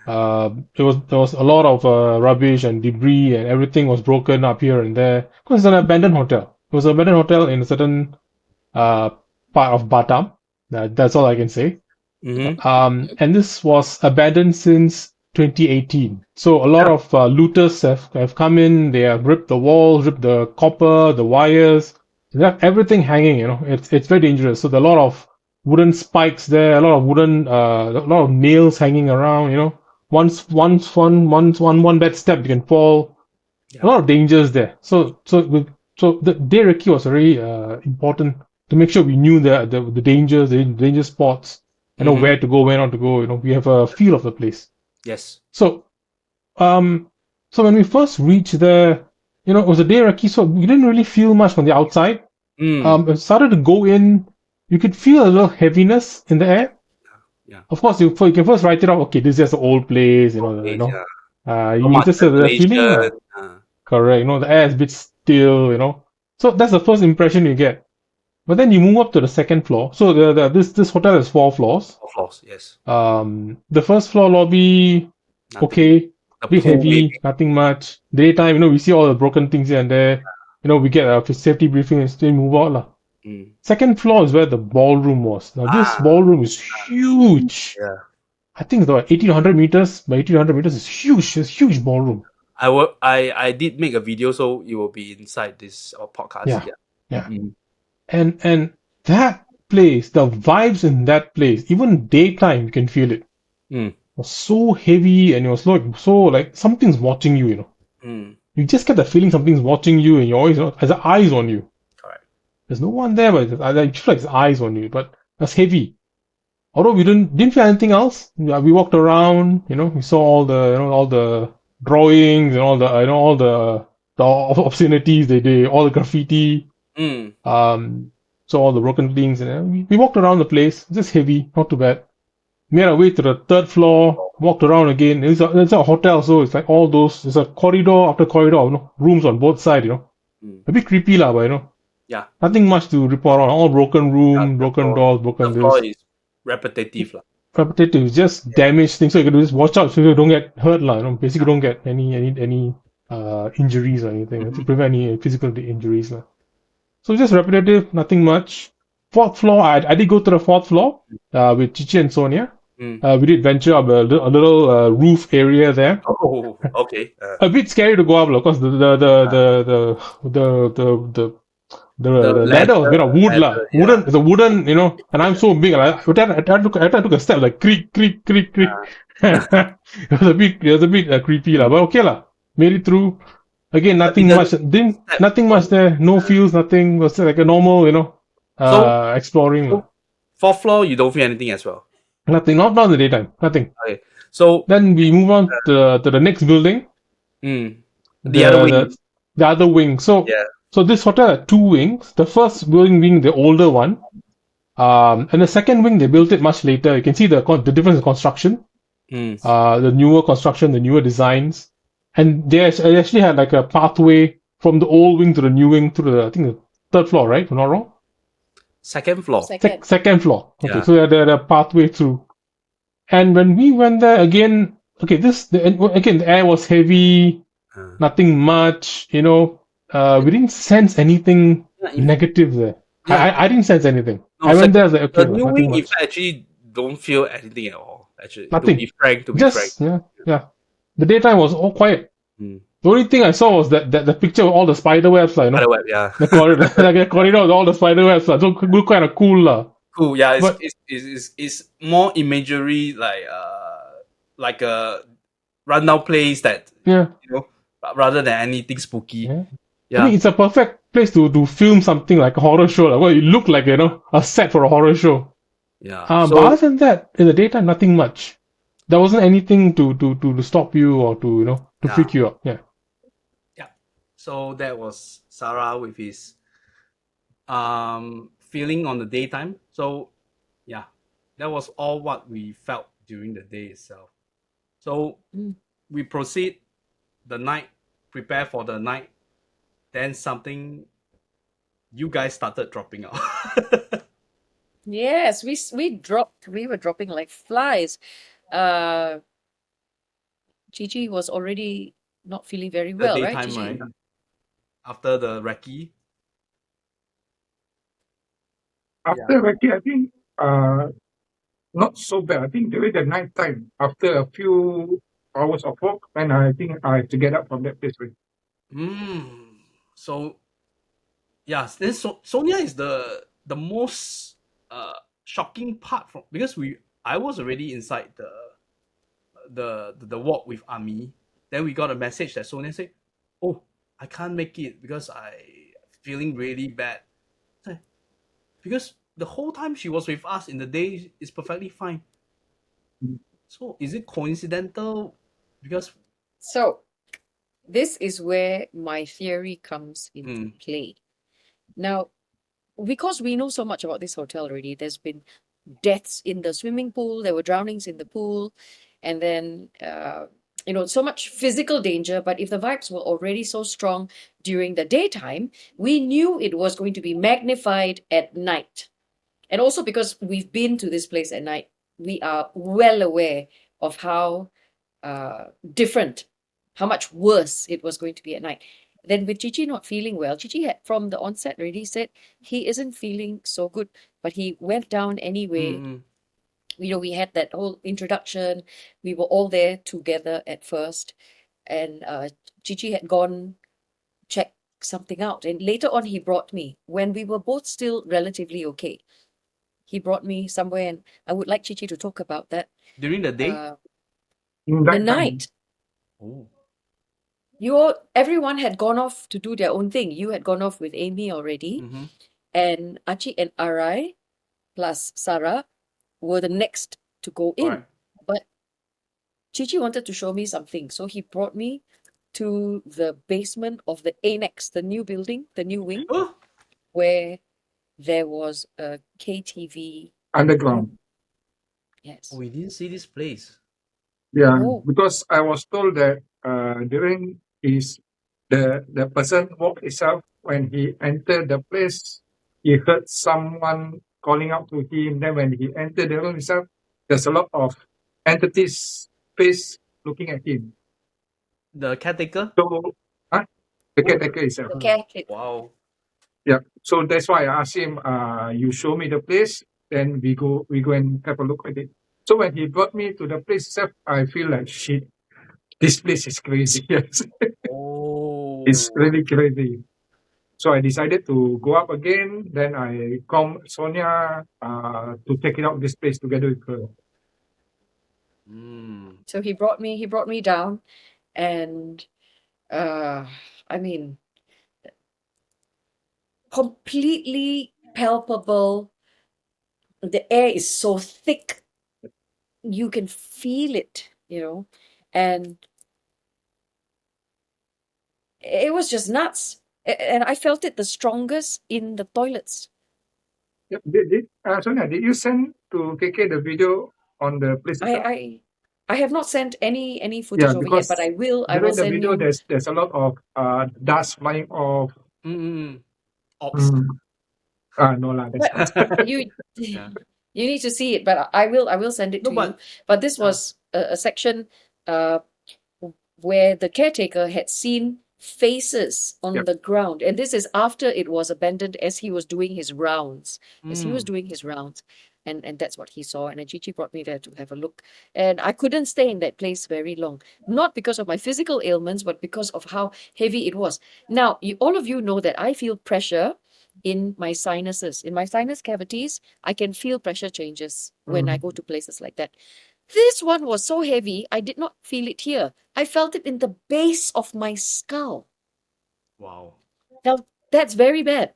there was a lot of rubbish and debris, and everything was broken up here and there because it's an abandoned hotel. It was an abandoned hotel in a certain part of Batam. That's all I can say. Mm-hmm. And this was abandoned since 2018. So a lot of looters have come in. They have ripped the walls, ripped the copper, the wires. They have everything hanging. It's very dangerous. So there are a lot of wooden spikes there, a lot of a lot of nails hanging around. One bad step you can fall. A lot of dangers there. So the day recce was very important to make sure we knew the dangers, the danger spots, where to go, where not to go. We have a feel of the place. Yes. So when we first reached there, it was a day recce, so we didn't really feel much from the outside. It started to go in, you could feel a little heaviness in the air. Yeah. Of course, you can first write it off. Okay, this is just an old place. You just have the feeling. Correct. The air is a bit still. So that's the first impression you get. But then you move up to the second floor. So this hotel has 4 floors. 4 floors. Yes. The first floor lobby, Nothing. Okay, The bit pool, heavy, maybe. nothing much. Daytime, we see all the broken things here and there. We get a safety briefing and still move out lah. Second floor is where the ballroom was. Now this ballroom is huge. Yeah. I think it's about 1800 meters by 1800 meters. It's huge. It's a huge ballroom. I did make a video, so it will be inside this podcast. Yeah. And that place, the vibes in that place, even daytime you can feel it. It was so heavy, and it was so like something's watching you. You just get the feeling something's watching you, and you always has eyes on you. Correct. There's no one there, but I feel like there's eyes on you. But that's heavy. Although we didn't feel anything else. We walked around. We saw all the drawings and all the obscenities they did, all the graffiti. So all the broken things, and we walked around the place. Just heavy, not too bad. Made our way to the 3rd floor, walked around again. It's a hotel, so it's like all those. There's a corridor after corridor, rooms on both sides. A bit creepy lah, but Yeah. nothing much to report on. All broken room, broken doors, broken The floor this. is repetitive lah. Repetitive, just damaged things. So you can just watch out so you don't get hurt lah. Basically don't get any injuries or anything. To prevent any physical injuries lah. So just repetitive, nothing much. 4th floor, I did go to the 4th floor with Cici and Sonia. We did venture up a little roof area there. Oh, okay. A bit scary to go up, because the the ladder was made of wood ladder, yeah. wooden. It's a wooden, and I'm so big. I took a step like creak, creak, creak, creak. It was a bit creepy but okay Made it through. Again, nothing didn't much. step Nothing much there. No feels, nothing. Was like a normal, exploring. So- Fourth floor, you don't feel anything as well. Nothing. Not in the daytime. Nothing. Okay. So Then we move on to the next building. the other wing. The other wing. So Yeah. so this hotel had two wings. The first building being the older one. And the second wing they built it much later. You can see the difference in construction. The newer construction, the newer designs. And they actually had like a pathway from the old wing to the new wing to the, I think, the third floor, right? If I'm not wrong? Second floor. Second floor. Okay, Yeah. so they had a pathway through. And when we went there again, the air was heavy, nothing much, we didn't sense anything negative there. Yeah. I didn't sense anything. No, I went there, I was like, okay, the new nothing wing, much. if I actually don't feel anything at all. Actually, Nothing. To be frank. Just, yeah. The daytime was all quiet. The only thing I saw was that the picture of all the spider webs, Spider web, yeah. the corridor, like the corridor with all the spider webs, so it looked kind of cool, Cool, yeah. But- It's more imagery, like a rundown place that Yeah. rather than anything spooky. Yeah. Yeah. I mean, it's a perfect place to film something like a horror show. Well, it looked like a set for a horror show. Yeah. But other than that, in the daytime, nothing much. There wasn't anything to stop you or to freak you out. Yeah. So that was Sara with his feeling on the daytime. So yeah, that was all what we felt during the day itself. So we proceed the night, prepare for the night. Then something, you guys started dropping out. Yes, we dropped. We were dropping like flies. Gigi was already not feeling very The well, right, daytime, Gigi? right? After the recce. After recce, I think not so bad. I think during the night time, after a few hours of work, and I think I have to get up from that place. So yeah, then Sonia is the most shocking part from, because I was already inside the walk with Ami. Then we got a message that Sonia said, "Oh, I can't make it because I feeling really bad." Because the whole time she was with us in the day is perfectly fine. So is it coincidental? Because So, this is where my theory comes into play. Now, because we know so much about this hotel already, there's been deaths in the swimming pool, there were drownings in the pool, and then, so much physical danger. But if the vibes were already so strong during the daytime, we knew it was going to be magnified at night. And also because we've been to this place at night, we are well aware of how different, how much worse it was going to be at night. Then with Gigi not feeling well, Gigi had from the onset already said he isn't feeling so good, but he went down anyway. We had that whole introduction. We were all there together at first, and Gigi had gone check something out, and later on he brought me when we were both still relatively okay. He brought me somewhere, and I would like Chichi to talk about that. during the day, The night. oh, Everyone had gone off to do their own thing. You had gone off with Amy already, and Achik and Arai plus Sara were the next to go in. Right. But Chichi wanted to show me something, so he brought me to the basement of the annex, the new building, the new wing, where there was a KTV Underground. Yes. we didn't see this place. Yeah, Oh. because I was told that during the person walk itself, when he entered the place, he heard someone calling out to him. Then when he entered the room itself, there's a lot of entities face looking at him. The caretaker? So, the caretaker itself. The caretaker. Wow. Yeah. So that's why I asked him, you show me the place, then we go and have a look at it. So when he brought me to the place itself, I feel like shit. This place is crazy. Yes. Oh. It's really crazy. So I decided to go up again. Then I called Sonia to check it out this place together with her. So he brought me down, and I mean, completely palpable. The air is so thick, you can feel it, and it was just nuts. And I felt it the strongest in the toilets. Yep. Sonia, did you send to KK the video on the place itself? I have not sent any footage Yeah, of it yet, but because I will during the send video you. there's a lot of dust flying off. Ops. No lah, that's But you Yeah. you need to see it, but I will send it No, to you. but But this was a section where the caretaker had seen faces on Yep. the ground, and this is after it was abandoned, as he was doing his rounds. And that's what he saw. And then Chichi brought me there to have a look, and I couldn't stay in that place very long, not because of my physical ailments, but because of how heavy it was. Now, all of you know that I feel pressure in my sinuses, in my sinus cavities. I can feel pressure changes when I go to places like that. This one was so heavy, I did not feel it here. I felt it in the base of my skull. Wow. Now, that's very bad.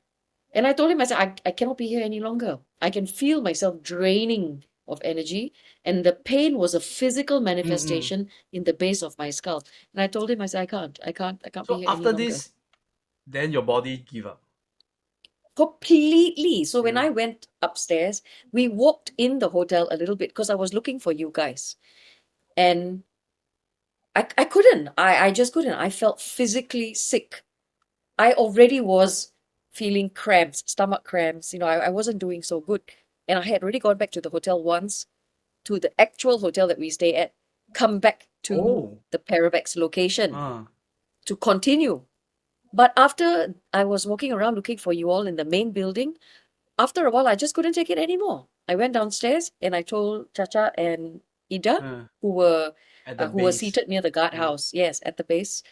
And I told him, I said, I cannot be here any longer. I can feel myself draining of energy. And the pain was a physical manifestation in the base of my skull. And I told him, I said, I can't be So here any after longer. this, then your body give up. Completely. So when I went upstairs, we walked in the hotel a little bit because I was looking for you guys. And I couldn't. I just couldn't. I felt physically sick. I already was feeling cramps, stomach cramps. I wasn't doing so good. And I had already gone back to the hotel once, to the actual hotel that we stay at, come back to the Parabex location to continue. But after I was walking around looking for you all in the main building, after a while, I just couldn't take it anymore. I went downstairs and I told Chacha and Ida, who were seated near the guardhouse, yes, at the base.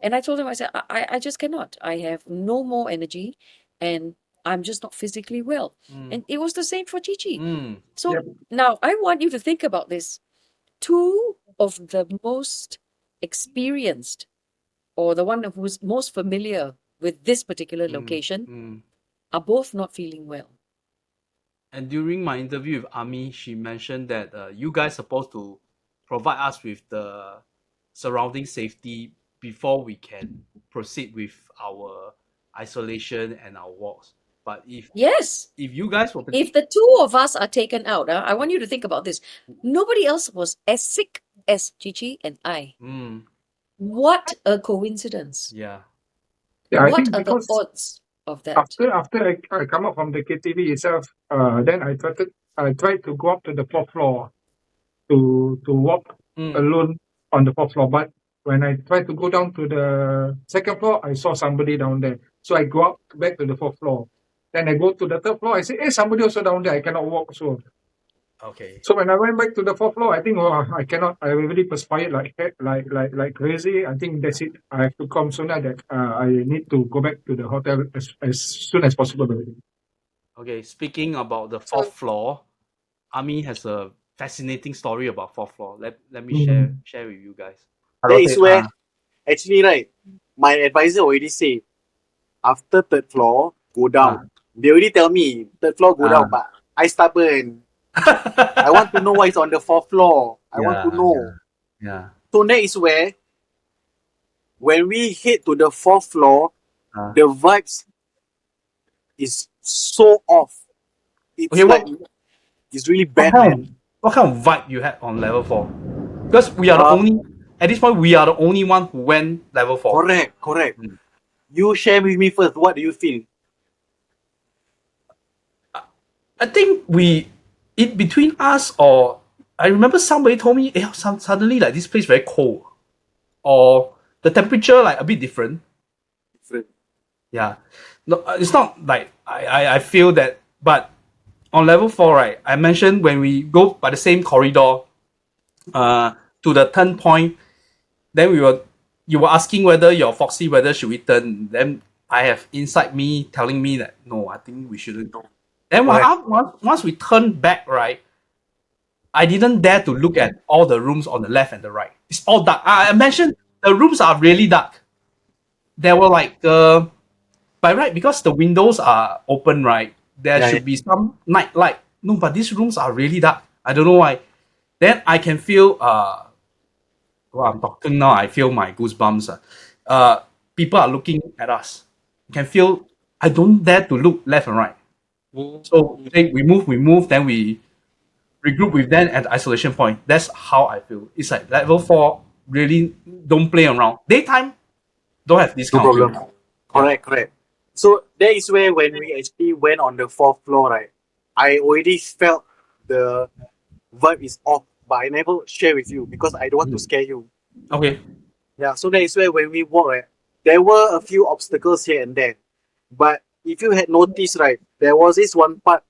And I told them, I said, I just cannot. I have no more energy, and I'm just not physically well. And it was the same for Chichi. So now I want you to think about this. Two of the most experienced, or the one who's most familiar with this particular location, are both not feeling well. And during my interview with Ami, she mentioned that you guys supposed to provide us with the surrounding safety before we can proceed with our isolation and our walks. But if you guys were if the two of us are taken out, I want you to think about this. Nobody else was as sick as Chichi and I. What a coincidence. Yeah. I What think are the because odds of that? after I come out from the KTV itself, then I tried to go up to the fourth floor to walk alone on the fourth floor. But when I tried to go down to the second floor, I saw somebody down there. So I go up back to the fourth floor. Then I go to the third floor. I say, hey, somebody also down there. I cannot walk. Okay. So when I went back to the fourth floor, I think, I cannot. I really perspired like crazy. I think that's it. I have to come sooner that I need to go back to the hotel as soon as possible. Okay. Speaking about the fourth floor, Ami has a fascinating story about fourth floor. Let me share with you guys. That is where, actually, right, my advisor already say, after third floor, go down. They already tell me, third floor, go down, but I stubborn. I want to know what is on the fourth floor. I want to know. Yeah. So that is where, when we head to the fourth floor, the vibes is so off. It's it's really bad, man. What kind of vibe you had on level 4? Because we are the only, at this point, we are the only one who went level 4. Correct. You share with me first. What do you feel? I think between us, or I remember somebody told me, suddenly like this place very cold, or the temperature like a bit different. Yeah, no, it's not like I feel that, but on level 4, right? I mentioned when we go by the same corridor, to the turn point, then you were asking whether should we turn. Then I have inside me telling me that no, I think we shouldn't go. Then Correct. once we turn back, right, I didn't dare to look at all the rooms on the left and the right. It's all dark. I mentioned the rooms are really dark. There were like by right, because the windows are open, right? There Yeah, yeah. should be some night light. No, but these rooms are really dark. I don't know why. Then I can feel well, I'm talking now, I feel my goosebumps. People are looking at us. You can feel I don't dare to look left and right. So say we move, then we regroup with them at the isolation point. That's how I feel. It's like level 4 really don't play around. Daytime don't have this No kind of problem. thing. Yeah. Correct, correct. So that is where when we actually went on the fourth floor, right? I already felt the vibe is off, but I never share with you because I don't want to Mm. scare you. Okay. Yeah, so that is where when we walk, right, there were a few obstacles here and there. But if you had noticed, right, there was this one part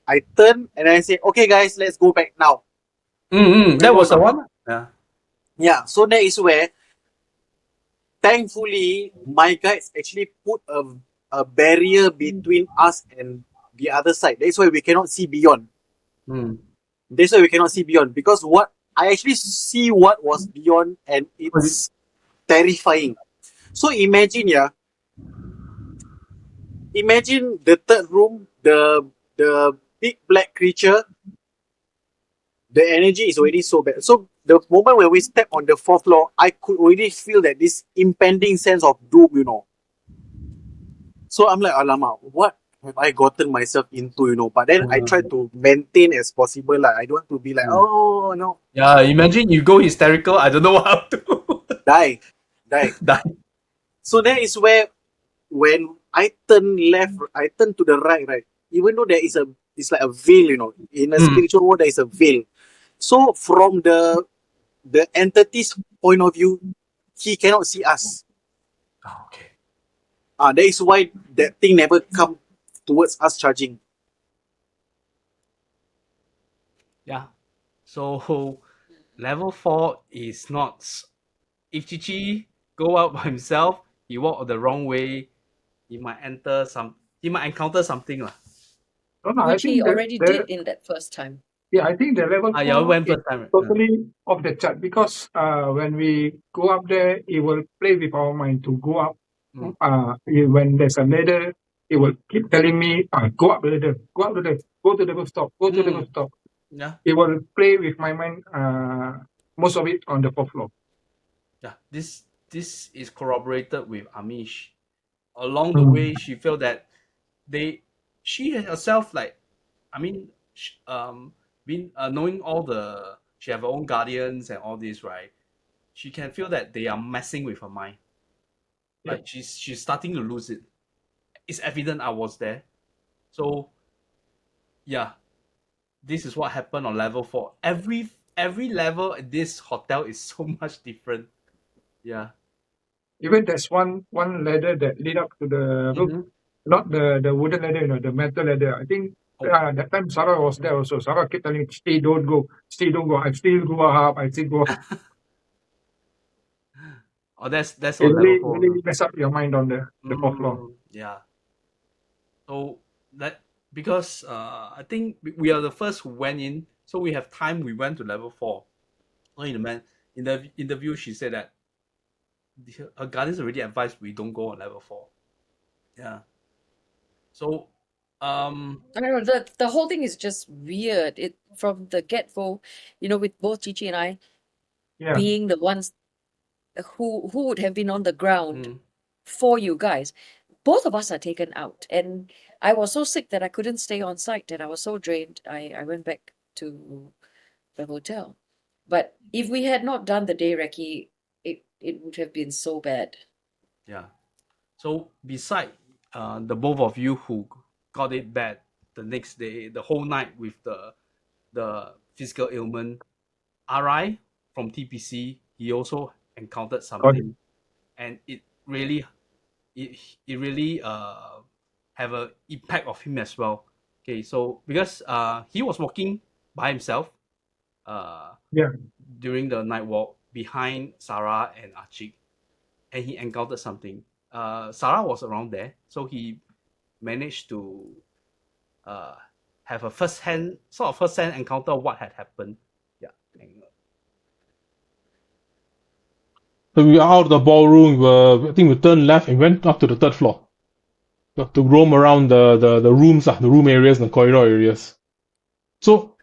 I turned and I said, okay guys, let's go back now. That was the Remember? one. Yeah. Yeah, so that is where thankfully my guides actually put a barrier between us and the other side. That's why we cannot see beyond. Mm. That's why we cannot see beyond. Because what I actually see what was beyond and it's terrifying. So imagine the third room, the big black creature, the energy is already so bad. So the moment when we step on the fourth floor, I could already feel that this impending sense of doom. So I'm like, alamak, what have I gotten myself into? But then I try to maintain as possible. Like, I don't want to be like, Mm. oh no, Yeah, imagine you go hysterical. I don't know what to die, die. die. So that is where when I turn left, I turn to the right, right. Even though it's like a veil. In a Mm. spiritual world, there is a veil. So from the entity's point of view, he cannot see us. Okay. That is why that thing never come towards us charging. Yeah. So level 4 is not. If Chichi go out by himself, he walk the wrong way, he might enter some. He might encounter something lah. No, no, I Which he think already did in that first time. I think the level Ah, yeah, 4 went is first time. Right? totally off the chart because when we go up there, it will play with our mind to go up. Mm. When there's a ladder, it will keep telling me, go up the ladder, go up the ladder, go to the rooftop, go to the rooftop. Yeah. It will play with my mind, most of it on the fourth floor. Yeah. This is corroborated with Amish. Along the way, she felt that she herself, like, I mean, being knowing all she have her own guardians and all this, right? She can feel that they are messing with her mind. Yeah. Like she's starting to lose it. It's evident I was there. So yeah, this is what happened on level 4. Every level at this hotel is so much different. Yeah. Even there's one ladder that lead up to the roof, Mm-hmm. not the wooden ladder, the metal ladder. I think that time Sara was there also. Sara kept telling me, stay, don't go. Stay, don't go. I still go up. I still go up. Oh, that's It on level really, 4. really mess up your mind on the fourth floor. Yeah. So that because I think we are the first who went in, so we have time. We went to level 4. So in the interview, she said that her guardians already advised we don't go on level 4. Yeah. So I don't know, the whole thing is just weird. It from the get-go, with both Chichi and I Yeah. being the ones who would have been on the ground mm, for you guys. Both of us are taken out. And I was so sick that I couldn't stay on site and I was so drained. I went back to the hotel. But if we had not done the day recce, it would have been so bad. yeah. So beside the both of you who got it bad the next day, the whole night with the physical ailment, Arai from TPC, he also encountered something, and it really have a impact of him as well. Okay, so because he was walking by himself Yeah. during the night walk behind Sara and Achik, and he encountered something. Sara was around there, so he managed to have a first-hand encounter of what had happened. Yeah. So we were out of the ballroom. I think we turned left and went up to the third floor to roam around the rooms, the room areas and the corridor areas. So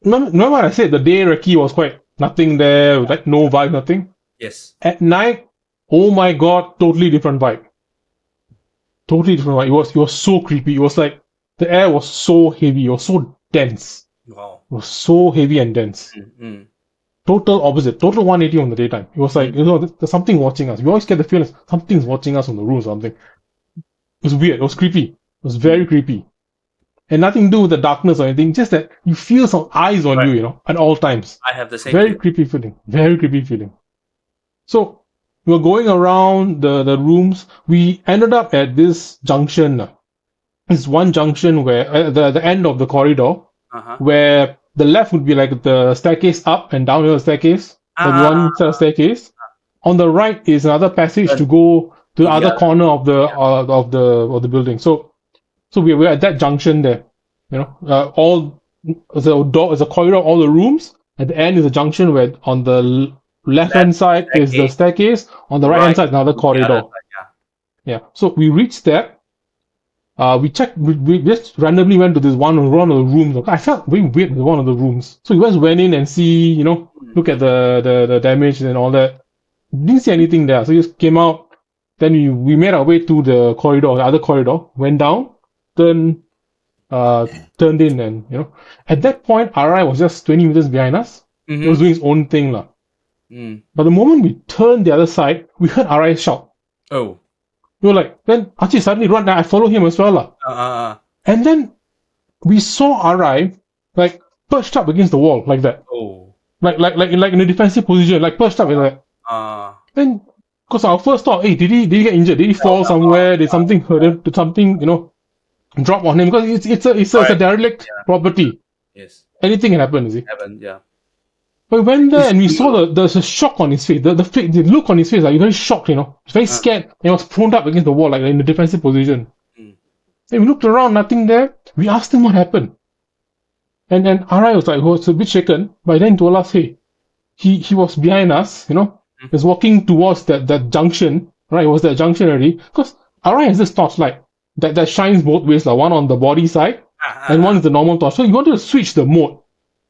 remember what I said? The day recce was quite nothing there, like no vibe, nothing. Yes. At night, oh my god, totally different vibe. Totally different vibe. It was so creepy. It was like the air was so heavy. It was so dense. Wow. It was so heavy and dense. Mm-hmm. Total opposite. Total 180 on the daytime. It was like, there's something watching us. We always get the feeling something's watching us on the room or something. It was weird. It was creepy. It was very creepy. And nothing to do with the darkness or anything, just that you feel some eyes on you, at all times. I have the same Very feeling. creepy feeling. Very creepy feeling. So, we were going around the rooms. We ended up at this junction. This one junction where, the end of the corridor, where the left would be like the staircase up and down the staircase. There'll be one set of staircase. On the right is another passage to go to the other corner of the building. So we were at that junction there. All the door is a corridor, all the rooms. At the end is a junction where on the left hand side is the staircase. On the right hand side is another corridor. Yeah. So we reached there. We checked. We just randomly went to this one of the rooms. I felt very weird in one of the rooms. So we just went in and see, look at the damage and all that. Didn't see anything there. So we just came out. Then we made our way to the corridor, the other corridor. Went down, turned in, and at that point, Arai was just 20 meters behind us. He was doing his own thing, lah. But the moment we turned the other side, we heard Arai shout. Oh. We were like, then Achik suddenly run. I follow him as well, lah. And then we saw Arai like perched up against the wall like that. Oh. Like in a defensive position, like perched up like that. Then, because our first thought, hey, did he get injured? Did he fall somewhere? Did something hurt him? Did something, drop on him? Because it's a derelict property. Yes. Anything can happen, is it? Yeah. But we went there and we saw the shock on his face. The look on his face, like he's very shocked, He's very scared. And he was prone up against the wall, like in a defensive position. Then we looked around, nothing there. We asked him what happened. And then Arai was a bit shaken, but then told us, hey, he was behind us, He was walking towards that junction, right? It was that junction already. Because Arai has this torchlight that shines both ways, like one on the body side and one is the normal torch. So he wanted to switch the mode.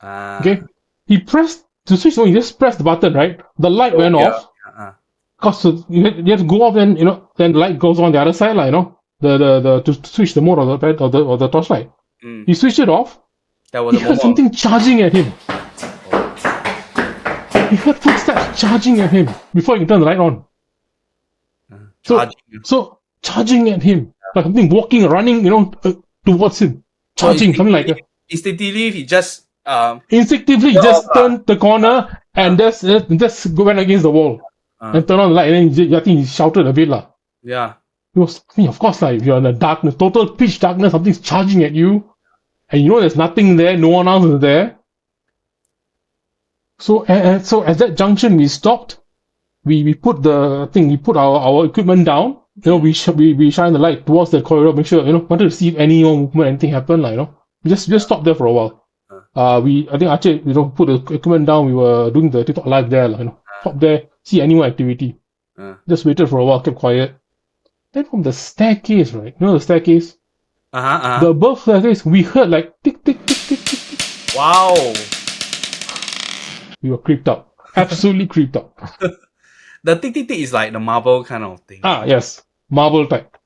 Okay? He pressed to switch the mode, he just pressed the button, right? The light went off. Because you have to go off, then then the light goes on the other side, like, to switch the mode of the torchlight. He switched it off. He heard something charging at him. He heard footsteps charging at him before he can turn the light on. So charging at him, like something walking, running, towards him, charging, something like that. Instinctively, he just instinctively just turned the corner and just went against the wall and turned on the light. And then I think he shouted a bit, lah. Yeah. It was, of course, like if you're in the darkness, total pitch darkness, something's charging at you, and there's nothing there, no one else is there. So at that junction, we stopped. We put our equipment down. We shine the light towards the corridor, make sure, wanted to see if any movement, anything happened, like, We just stopped there for a while. I think Achik, put the equipment down. We were doing the TikTok live there, Stopped there, see any more activity. Just waited for a while, kept quiet. Then from the staircase, right? The staircase. The above staircase, we heard like tick tick tick tick tick tick. Wow. We were creeped out. Absolutely creeped out. The tick tick tick is like the marble kind of thing. Yes, marble type.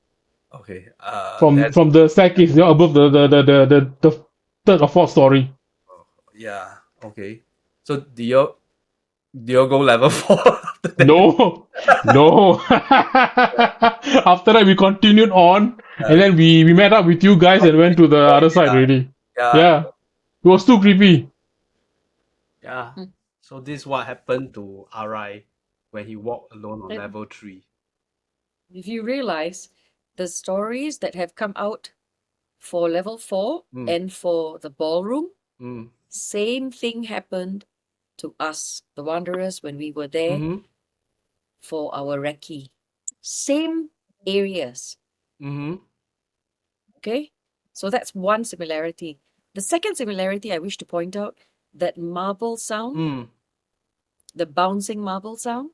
Okay. From the staircase, above the third or fourth story. Yeah. Okay. So do you go level 4? No. After that, we continued on, and then we met up with you guys and went to the other side already. Yeah. It was too creepy. Yeah. So this is what happened to Arai when he walked alone on level 3. If you realize the stories that have come out for level 4 and for the ballroom, same thing happened to us, the Wanderers, when we were there for our recce. same areas. Mm-hmm. Okay, so that's one similarity. The second similarity I wish to point out, that marble sound, Mm. the bouncing marble sound.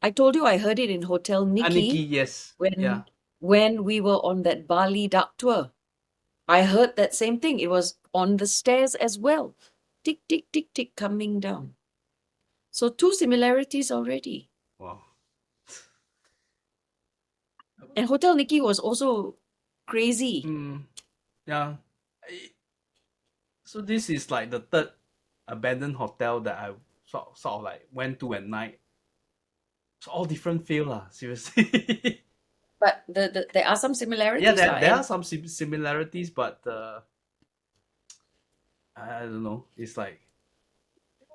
I told you I heard it in Hotel Nikki, Nikki yes. when Yeah. when we were on that Bali duck tour. I heard that same thing. It was on the stairs as well. Tick, tick, tick, tick, coming down. So two similarities already. Wow. And Hotel Nikki was also crazy. Mm. Yeah. So this is like the third abandoned hotel that I sort of like went to at night. It's all different feel lah, seriously. But there are some similarities. Yeah, there and are some similarities, but I don't know. It's like,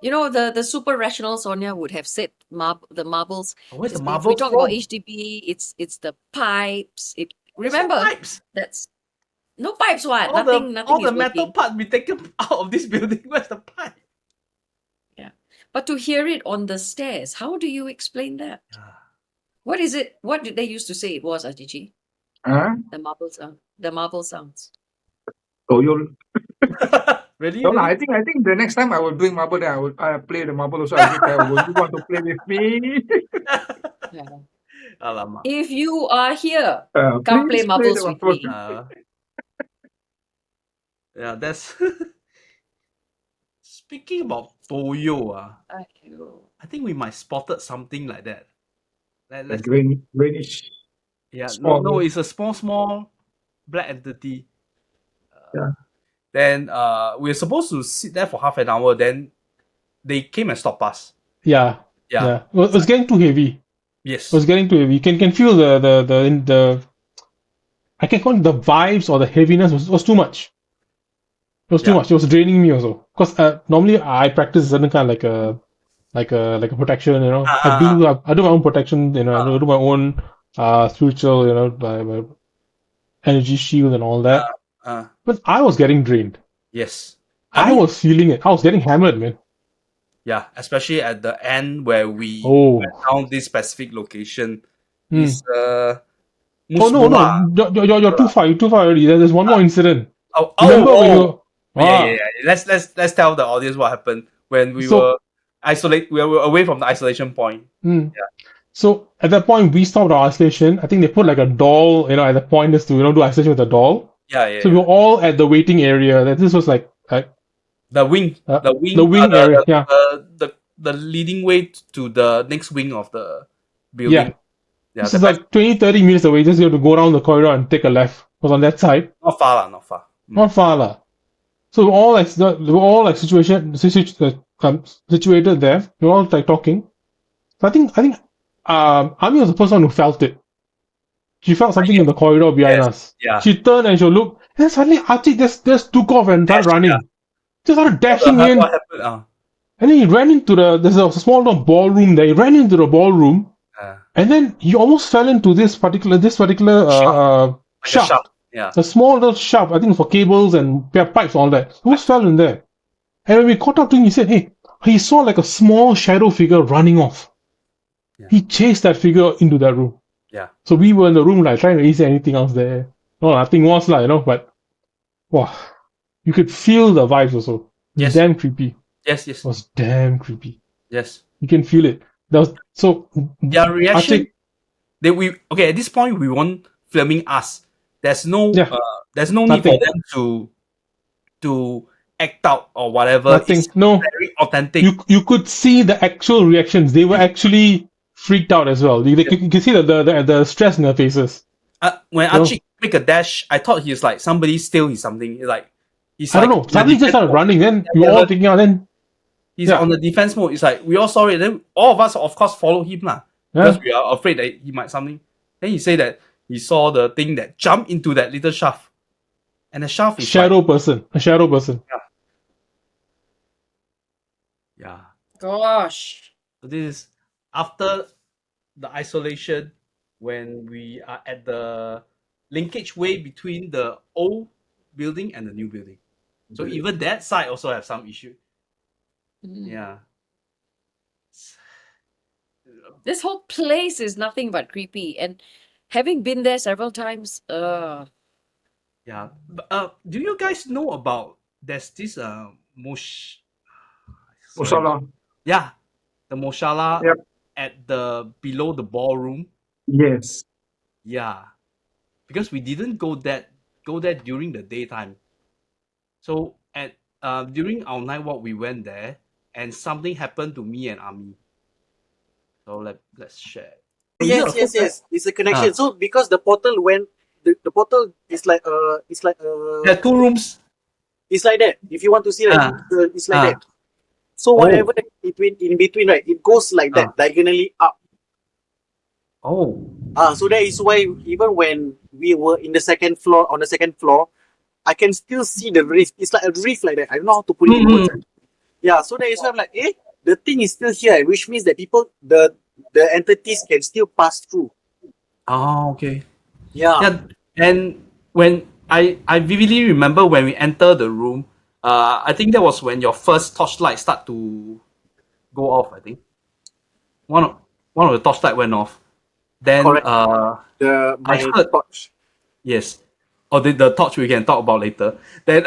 you know, the super rational Sonia would have said the marbles. where's the If marble we talk about from? HDB, it's the pipes. There's no Remember, pipes. that's no pipes. What? All Nothing the is metal working. part be taken out of this building. Where's the pipe? Yeah, but to hear it on the stairs, how do you explain that? Ah. What is it? What did they used to say it was, Ajichi? Huh? The marble sound. The marble sounds. Oh, you. Really? No, lah, Really? I think the next time I will bring marble, then I play the marble also. I say, will you want to play with me? Yeah. Alamak. If you are here, come play Please play marbles the with marble. me. Yeah, that's speaking about Toyo. Aiyo. I think we might spotted something like that. The Let's greenish. yeah, small. no, it's a small black entity. Yeah. Then we were supposed to sit there for half an hour. Then they came and stopped us. Yeah. Yeah. It was getting too heavy. Yes. It was getting too heavy. You can feel the I can call it the vibes or the heaviness was too much. It was too Yeah. much. It was draining me also. Because normally I practice a certain kind of like a protection. You know, I do my own protection. You know, I do my own spiritual. You know, by energy shield and all that. But I was getting drained. Yes. I was feeling it. I was getting hammered, man. Yeah, especially at the end where we Oh. went down this specific location. Hmm. Is Oh no, you're too far. You're too far already. There's one more incident. Remember when you? Yeah. Let's tell the audience what happened when we were isolate. We were away from the isolation point. Yeah. So at that point, we stopped our isolation. I think they put like a doll, you know, at the point just to do isolation with a doll. Yeah. So we were all at the waiting area. That this was like the wing, area. Yeah. The leading way to the next wing of the building. Yeah. This is like 20-30 minutes away. Just you have to go around the corridor and take a left. It was on that side. Not far. Not far. Not far lah. So we were all like situated there. We were all like talking. So I think Ami was the first one who felt it. She felt something in the corridor behind us. Yeah. She turned and she looked, and suddenly Achik just took off and started running. Yeah. Just started dashing in. What happened? And then he ran into there's a small little ballroom there. He ran into the ballroom. And then he almost fell into this particular shaft. Yeah. A small little shaft, I think for cables and pipes, all that. He almost fell in there. And when we caught up to him, he said, hey, he saw like a small shadow figure running off. Yeah. He chased that figure into that room. Yeah. So we were in the room like trying to see anything else there. No, nothing was like, but wow. You could feel the vibes also. Yes. Damn creepy. Yes. It was damn creepy. Yes. You can feel it. Their reaction. At this point we weren't filming us. There's no need for them to act out or whatever. Nothing. It's very authentic. You could see the actual reactions. They were actually freaked out as well. You can see the stress in their faces. When Achik make a dash, I thought he's like somebody steal his something. I don't know. Suddenly just started running. Then we were all taking out. Then he's on the defense mode. It's like we all saw it. Then all of us, of course, follow him lah. Because we are afraid that he might something. Then he said that he saw the thing that jumped into that little shaft. And the shaft is a shadow person. Yeah. Gosh. So this is after the isolation when we are at the linkage way between the old building and the new building. So even that side also have some issue. Yeah. This whole place is nothing but creepy. And having been there several times, Yeah. Do you guys know about there's this sorry. Musollah. Yeah, the Musollah Yep. at the below the ballroom. Yes. Yeah, because we didn't go there during the daytime. So at during our night walk, we went there, and something happened to me and Ami. So let's share. Oh, You hear a yes, yes, footstep? yes. It's a connection. Ah. So because the portal went, the portal is like There are two rooms. it's like that. If you want to see, right, it's like that. So whatever in between, right, it goes like that, diagonally up. Oh. So that is why even when we were on the second floor, I can still see the rift. It's like a rift like that. I don't know how to put it in words. Yeah, so that is why I'm like, the thing is still here, which means that the entities can still pass through. Oh, okay. Yeah. Yeah, and when I vividly remember when we enter the room, I think that was when your first torchlight start to go off. I think one of the torchlight went off. Then Correct. I My heard torch. yes, or the torch we can talk about later. Then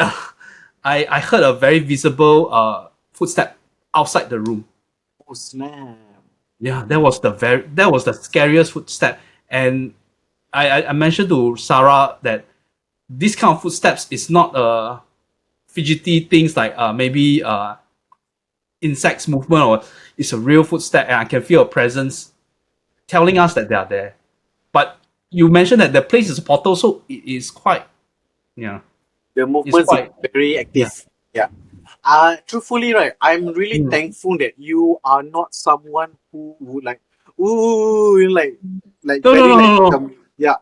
I heard a very visible footstep outside the room. Oh snap. Yeah, that was the scariest footstep, and I mentioned to Sara that this kind of footsteps is not fidgety things like maybe insects movement, or it's a real footstep and I can feel a presence telling us that they are there. But you mentioned that the place is a portal, so it is quite The it's movements quite is very active. Yeah. Truthfully, right, I'm really thankful that you are not someone who would like, ooh, like no very no. yeah. No,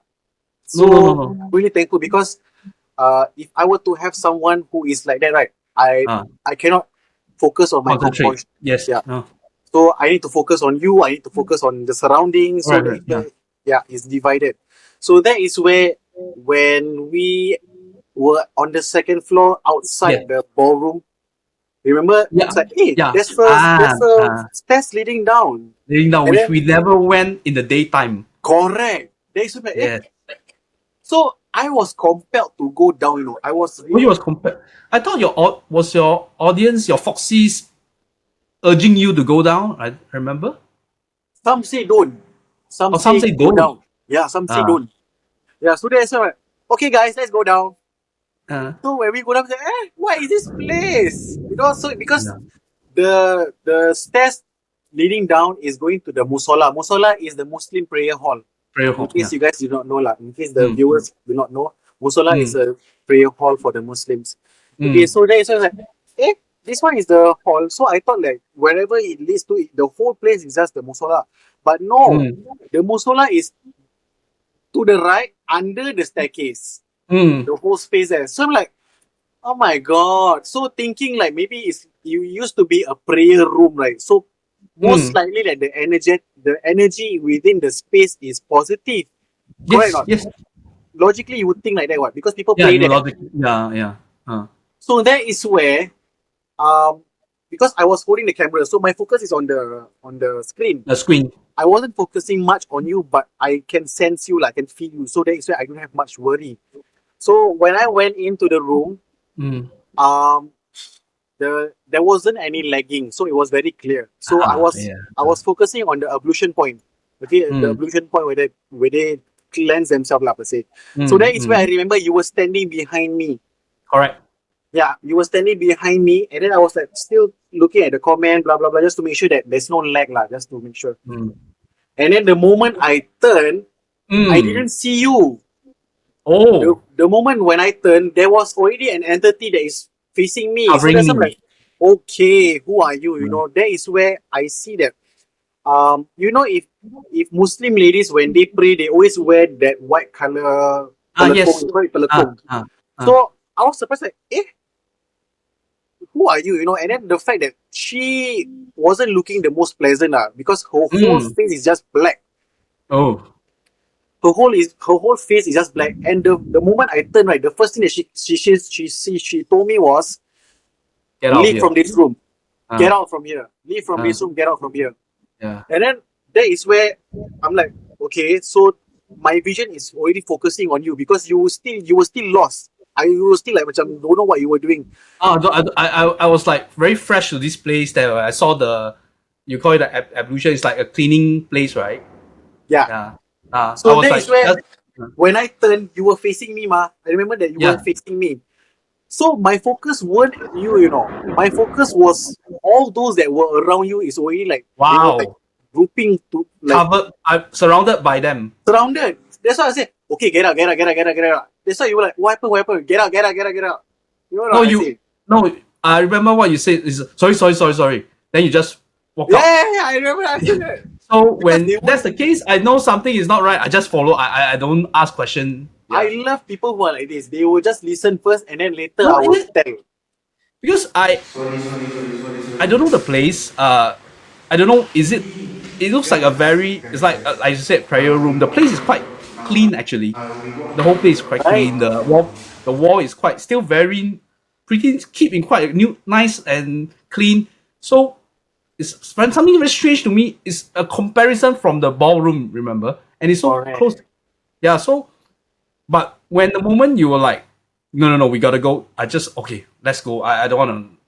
So no, no, no. really thankful because if I were to have someone who is like that, right, I cannot focus on my Concentrate. composition. Yes. Yeah. No. So I need to focus on you. I need to focus on the surroundings. So Right. it's divided. So that is where when we were on the second floor outside the ballroom. Remember, Yeah. it's like, hey, Yeah. there's a stairs leading down. Leading down, And which then, we never went in the daytime. correct. There is like, Yes. So I was compelled to go down. I was Who was compared? I thought your audience, your Foxys, urging you to go down. I remember. Some say don't. Some Or some say say go don't. down. Yeah, some say don't. Yeah, so there's like, okay, guys, let's go down. So when we go down, we say, what is this place? Because the stairs leading down is going to the Musollah. Musollah is the Muslim prayer hall. Prayer In hall. case you guys do not know, in case the viewers do not know, Musollah is a prayer hall for the Muslims. Okay, so there is like, this one is the hall. So I thought like wherever it leads to, the whole place is just the Musollah. But no, the Musollah is to the right under the staircase. The whole space there. So I'm like, oh my god. So thinking like maybe you used to be a prayer room, right? So most likely like the energy within the space is positive. Correct or not? Yes. Logically you would think like that, what? Because people Yeah. pray there. Yeah. So that is where because I was holding the camera, so my focus is on the screen. The screen. I wasn't focusing much on you, but I can sense you, like, I can feel you. So that is why I don't have much worry. So when I went into the room, there wasn't any lagging, so it was very clear. So I was focusing on the ablution point. Okay, the ablution point where they cleanse themselves, per se. So that is where I remember you were standing behind me. Correct. Yeah, you were standing behind me, and then I was like still looking at the comment, blah blah blah, just to make sure that there's no lag, just to make sure. And then the moment I turned, I didn't see you. Oh. The moment when I turned, there was already an entity that is facing me. So Covering that's I'm me. like, okay, who are you? That is where I see that. If Muslim ladies when they pray, they always wear that white color. Yes. So I was surprised, like, who are you? And then the fact that she wasn't looking the most pleasant, because her whole face is just black. Oh. Her whole face is just black. And the moment I turned, right, the first thing that she told me was, Get out leave here. from this room. Get out from here. Leave from this room. Get out from here. Yeah. And then that is where I'm like, okay, so my vision is already focusing on you because you were still lost. You were still like macam don't know what you were doing. I was like very fresh to this place. That I saw you call it the ablution. It's like a cleaning place, right? Yeah. Yeah. I So was that like, is where just, when I turned, you were facing me, ma. I remember that you were yeah. facing me. So my focus weren't at you, you know. My focus was all those that were around you is already like they were like Wow. grouping to like Covered. I'm surrounded by them. surrounded. That's why I said, okay, get out, get out, get out, get out, get out. That's why you were like, what happened, what happened? Get out, get out, get out, get out. You know No, what I say? no. I remember what you said is sorry. Then you just walk Yeah, out. yeah, yeah, I remember I said that. So Because when they that's won't. the case, I know something is not right. I just follow. I don't ask question. I Yeah. love people who are like this. They will just listen first and then later No, I will tell. because I don't know the place. I don't know. Is it? It looks like a very. It's like you said, prayer room. The place is quite clean actually. The whole place is quite Right? clean. The wall is quite still very pretty keeping quite new, nice and clean. So it's when something very strange to me is a comparison from the ballroom. Remember, and it's so close. Correct. Yeah. So, but when the moment you were like, no, we gotta go. I just okay, let's go. I don't want to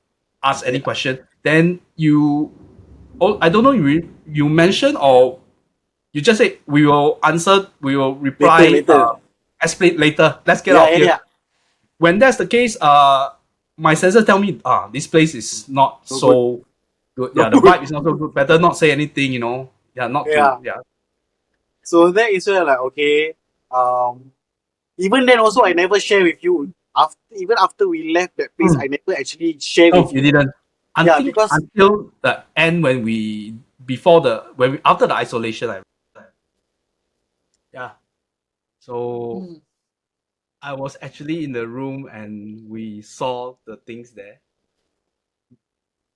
ask any Yeah. question. Then I don't know, you mentioned or you just say we will answer, we will Later, reply, later. explain later. Let's get Yeah, out of yeah, here. yeah. When that's the case, my sensors tell me, this place is not No good. so good. No Yeah, the good. vibe is not so good. Better not say anything, Yeah, not to. Yeah. Yeah. So that is where like okay. Um even then also I never share with you. After we left that place, Mm. I never actually share No, with you you. didn't. Yeah, Until because until the end when after the isolation, yeah. So Mm. I was actually in the room and we saw the things there.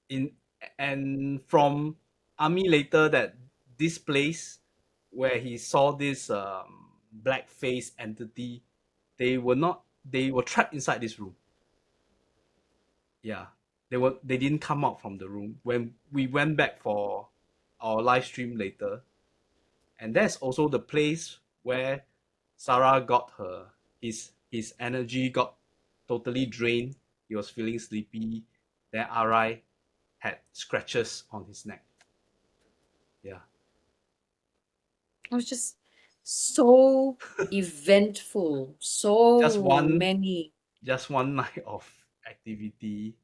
In and from Army later that this place where he saw this black face entity, they were trapped inside this room. Yeah. They didn't come out from the room. When we went back for our live stream later, and that's also the place where Sara got his energy got totally drained. He was feeling sleepy. Then Arai had scratches on his neck. Yeah. It was just so eventful, Just so one many. just one night of activity.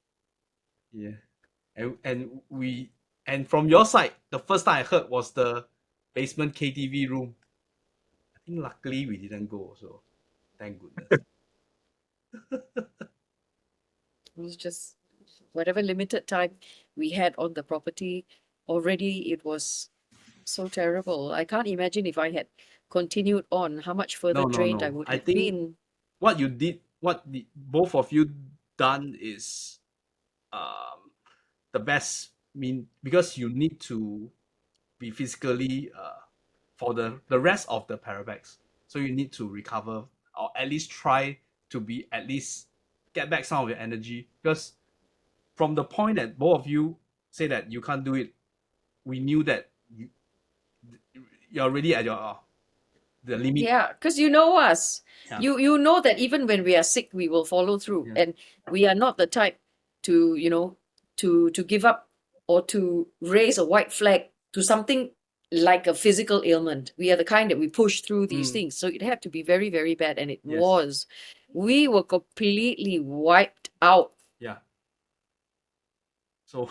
Yeah. And from your side, the first time I heard was the basement KTV room. I think luckily we didn't go, so thank goodness. It was just whatever limited time we had on the property, already it was so terrible. I can't imagine if I had continued on, how much further No, no, drained I no. would I have think been. what both of you done is um the best mean because you need to be physically for the rest of the parabex. So you need to recover or at least try to be at least get back some of your energy because from the point that both of you say that you can't do it, we knew that you're already at your the limit. Yeah, because you know us. Yeah. You know that even when we are sick, we will follow through. Yeah. And we are not the type to, to give up or to raise a white flag to something like a physical ailment. We are the kind that we push through these things. So it had to be very, very bad. And it Yes. was. We were completely wiped out. Yeah. So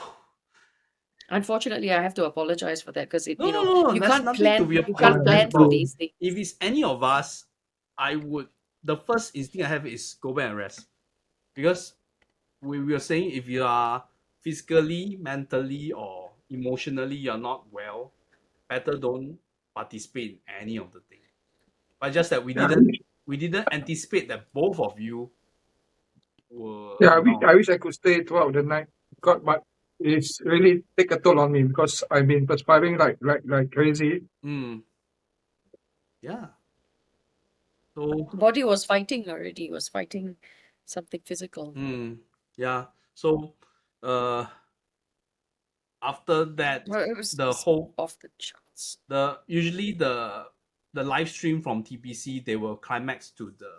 Unfortunately, I have to apologize for that because no. you That's can't nothing to plan, be you can't apologized plan for for. these things. If it's any of us, I would. The first instinct I have is go back and rest because we were saying if you are physically, mentally, or emotionally you're not well, better don't participate in any of the thing. But just that Yeah, we didn't anticipate that both of you were yeah, not. I wish I could stay throughout the night. But it's really take a toll on me because I've been perspiring like crazy. Mm, yeah. So Body was fighting already, was fighting something physical. yeah. So uh after that Well, it was the just whole off the chart. usually the live stream from TPC, they will climax to the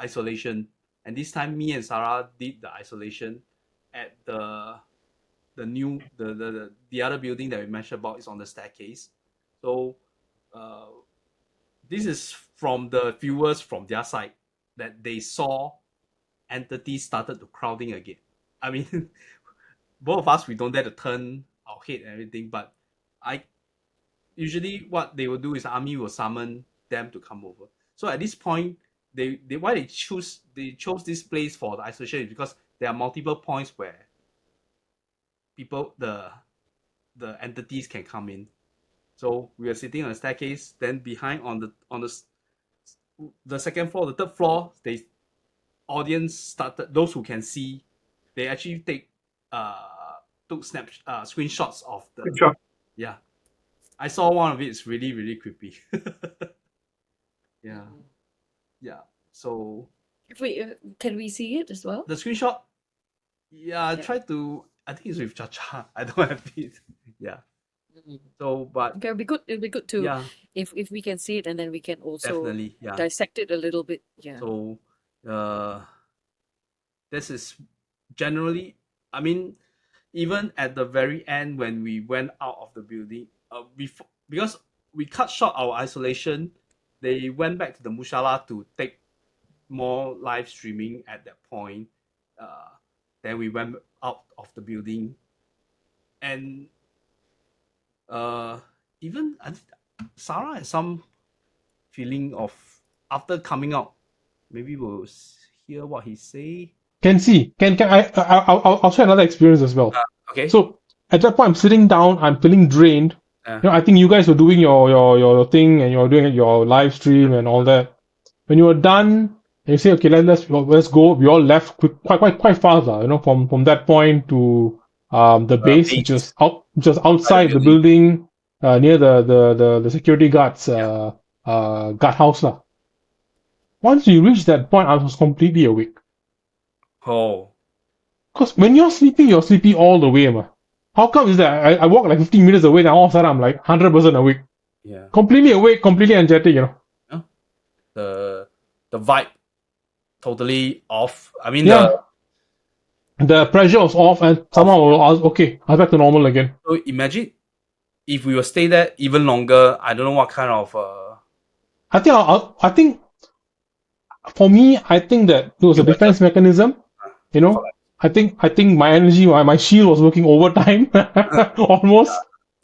isolation, and this time me and Sara did the isolation at the other building that we mentioned about is on the staircase. So uh, this is from the viewers from their side that they saw entities started to crowding again. I mean, both of us we don't dare to turn our head and everything, but I usually what they will do is army will summon them to come over. So at this point, they why they chose this place for the isolation is because there are multiple points where people the entities can come in. So we are sitting on the staircase. Then behind on the second floor, the third floor, they audience started. Those who can see, they actually took screenshots of the Good job. yeah. I saw one of it. It's really really creepy. Yeah, yeah. So If we can we see it as well? the screenshot, yeah, I Yeah. tried to. I think it's with Chacha. I don't have it. Yeah. So, but Okay, it'll be good. It'll be good to yeah, if we can see it, and then we can also definitely, yeah. dissect it a little bit. Yeah. So, this is generally. I mean, even at the very end when we went out of the building, before because we cut short our isolation, they went back to the Musollah to take more live streaming at that point. Then we went out of the building, and even Sarah has some feeling of after coming out. Maybe we'll hear what he say. Can see. I'll share another experience as well. Okay. So at that point, I'm sitting down. I'm feeling drained. Yeah. I think you guys were doing your thing and you're doing your live stream and all that. When you were done, you say, okay, let's go. We all left quite fast, from that point to the base, base. which was outside the building, near the security guards guardhouse lah. Once you reach that point, I was completely awake. Oh. Because when you're sleeping all the way, man. How come is that I walk like 15 minutes away and all of a sudden I'm like 100% awake. Yeah. Completely awake, completely energetic, The vibe totally off. I mean, the pressure was off and somehow I was okay. I was back to normal again. So imagine if we will stay there even longer. I don't know what kind of. I think for me, I think that it was a defense mechanism. I think my energy, my shield was working overtime almost.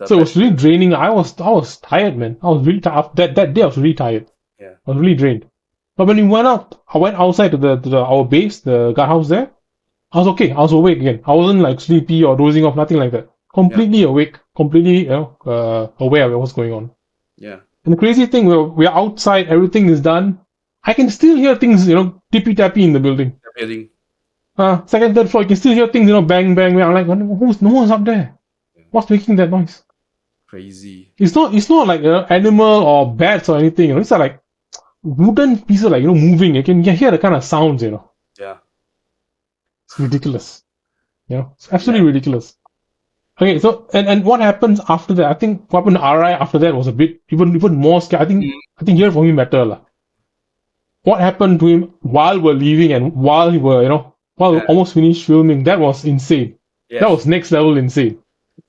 So it was really draining. I was tired, man. I was really tired. That day I was really tired. Yeah. I was really drained. But when we went out, I went outside to our base, the guardhouse there. I was okay. I was awake again. I wasn't like sleepy or dozing off, nothing like that. Completely awake, completely aware of what's going on. Yeah. And the crazy thing, we're outside, everything is done. I can still hear things, tippy tappy in the building. The building. Second, third floor, you can still hear things, bang, bang, bang. I'm like, no one's up there. What's making that noise? Crazy. It's not like animal or bats or anything. It's like wooden pieces, like moving. You can hear the kind of sounds. Yeah. It's ridiculous. It's absolutely ridiculous. Okay, so and what happens after that? I think what happened to Arai after that was a bit even more scary. I think here for me better lah. What happened to him while we're leaving and while we almost finished filming? That was insane. Yes. That was next level insane.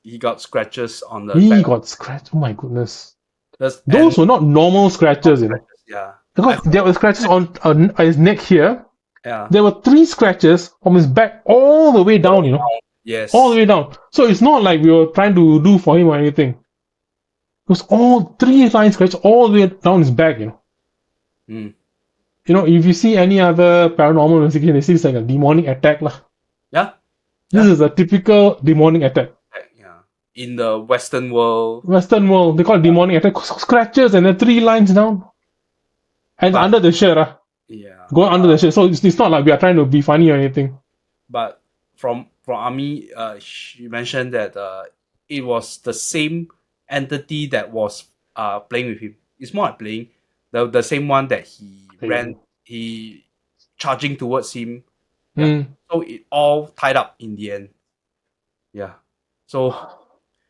He got scratches on the. He got scratched. Oh my goodness. Those were not normal scratches, Yeah. Because there were scratches on his neck here. Yeah. There were 3 scratches from his back all the way down, Yes. All the way down. So it's not like we were trying to do for him or anything. It was all 3 line scratches all the way down his back, If you see any other paranormal investigation, they say it's like a demonic attack lah. Yeah. This is a typical demonic attack. Yeah. In the Western world. They call it demonic attack. Scratches and then 3 lines down. And under the shirt, Yeah. Going under the shirt. So it's not like we are trying to be funny or anything. But from Ami, she mentioned that it was the same entity that was playing with him. It's more like playing the same one that he charging towards him. Yeah. So it all tied up in the end. Yeah. So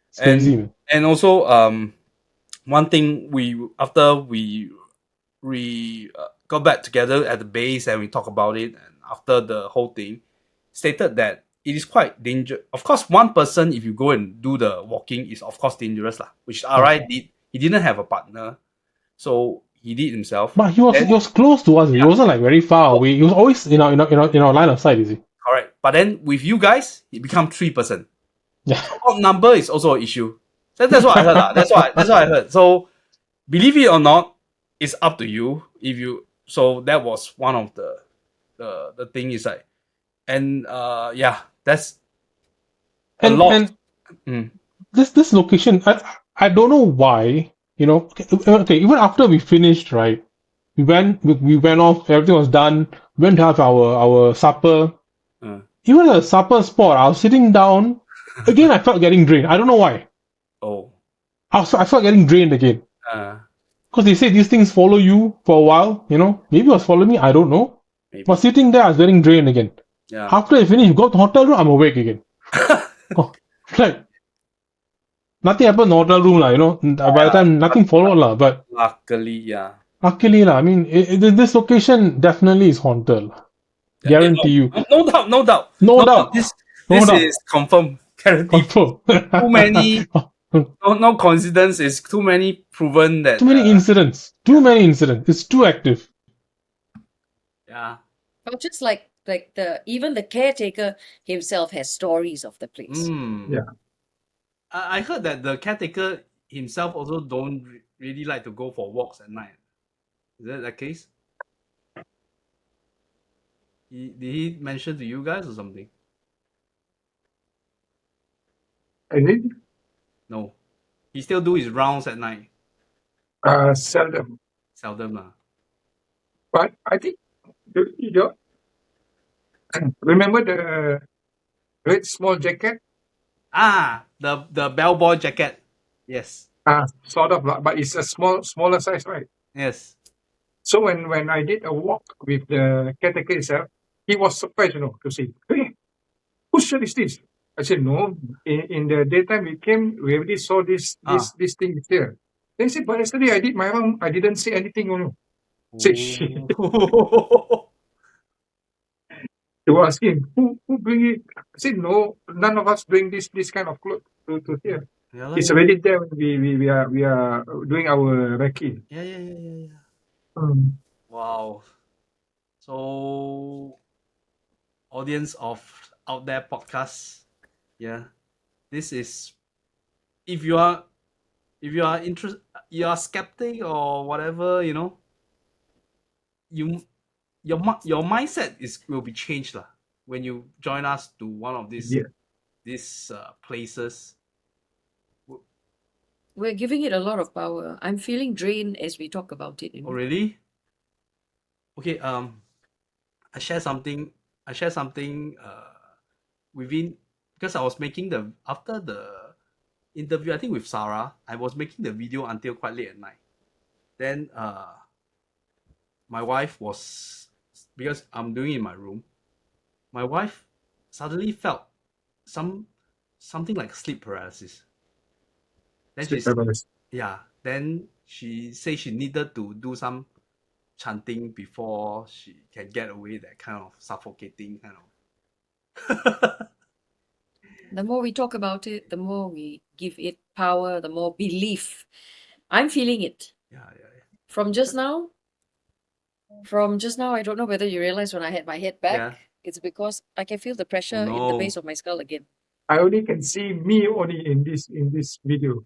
it's crazy, man. and also one thing after we got back together at the base and we talked about it, and after the whole thing, stated that it is quite dangerous. Of course, one person, if you go and do the walking, is of course dangerous lah. Which Arai did. He didn't have a partner, so he did himself. But he was close to us. He wasn't like very far away. He was always in our line of sight. Is he? Correct. But then with you guys, it become 3%. Yeah. Odd number is also an issue. So that's what I heard. That's what I heard. So believe it or not, it's up to you. So that was one of the thing is like, and that's a lot. And this location, I don't know why. Okay, even after we finished, right? We went off. Everything was done. Went to have our supper. Even at the supper spot, I was sitting down. Again, I felt getting drained. I don't know why. Oh. I felt getting drained again. Because they say these things follow you for a while. Maybe it was following me. I don't know. Maybe. But sitting there, I was getting drained again. Yeah. After I finish, go to the hotel room, I'm awake again. Like nothing happened in the hotel room, by the time nothing followed, but luckily, I mean, this location definitely is haunted. Guarantee you. No doubt. This is confirmed. Guaranteed. Too many. No coincidence. It's too many proven that. Too many incidents. It's too active. Yeah. Or just like even the caretaker himself has stories of the place. Yeah. I heard that the caretaker himself also don't really like to go for walks at night. Is that the case? Did he mention to you guys or something? I did. No. He still do his rounds at night. Seldom. Seldom. But I think you remember the red small jacket? The bellboy jacket. Yes. Sort of, but it's a smaller size, right? Yes. So when I did a walk with the caretaker itself, he was surprised, to see, hey, whose shirt is this? I said, no. In the daytime we came, we already saw this thing here. Then he said, but yesterday I did my round, I didn't see anything. Say, shit. They were asking, who bring it? I said, no, none of us bring this kind of clothes to here. It's already there when we are doing our recce. Yeah. Wow. So, audience of Out There podcast, this is, if you are interested, you are skeptic or whatever, your mindset will be changed when you join us to one of these places. We're giving it a lot of power. I'm feeling drained as we talk about it. Oh, really? Okay. I share something. Within, because I was making after the interview, I think with Sara, I was making the video until quite late at night. Then my wife was, because I'm doing it in my room, my wife suddenly felt something like sleep paralysis. Then then she said she needed to do some chanting before she can get away that kind of suffocating kind of. The more we talk about it, the more we give it power, the more belief. I'm feeling it. Yeah. From just now, I don't know whether you realize when I had my head back, it's because I can feel the pressure in the base of my skull again. I only can see me only in this video.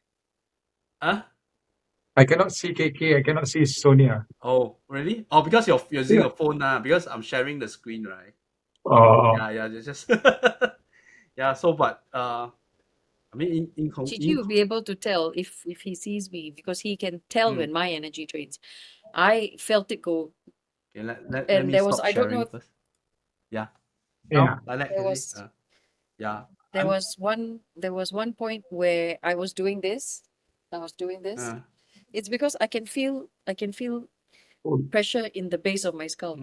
I cannot see KK, I cannot see Sonia. Oh, really? Oh, because you're using a phone now, because I'm sharing the screen, right? Oh. Yeah, just yeah, so but I mean Cici will be able to tell if he sees me, because he can tell when my energy drains. I felt it go. Okay, let and me there stop was, I don't know, first. Yeah. Yeah. There was one point where I was doing this. It's because I can feel pressure in the base of my skull.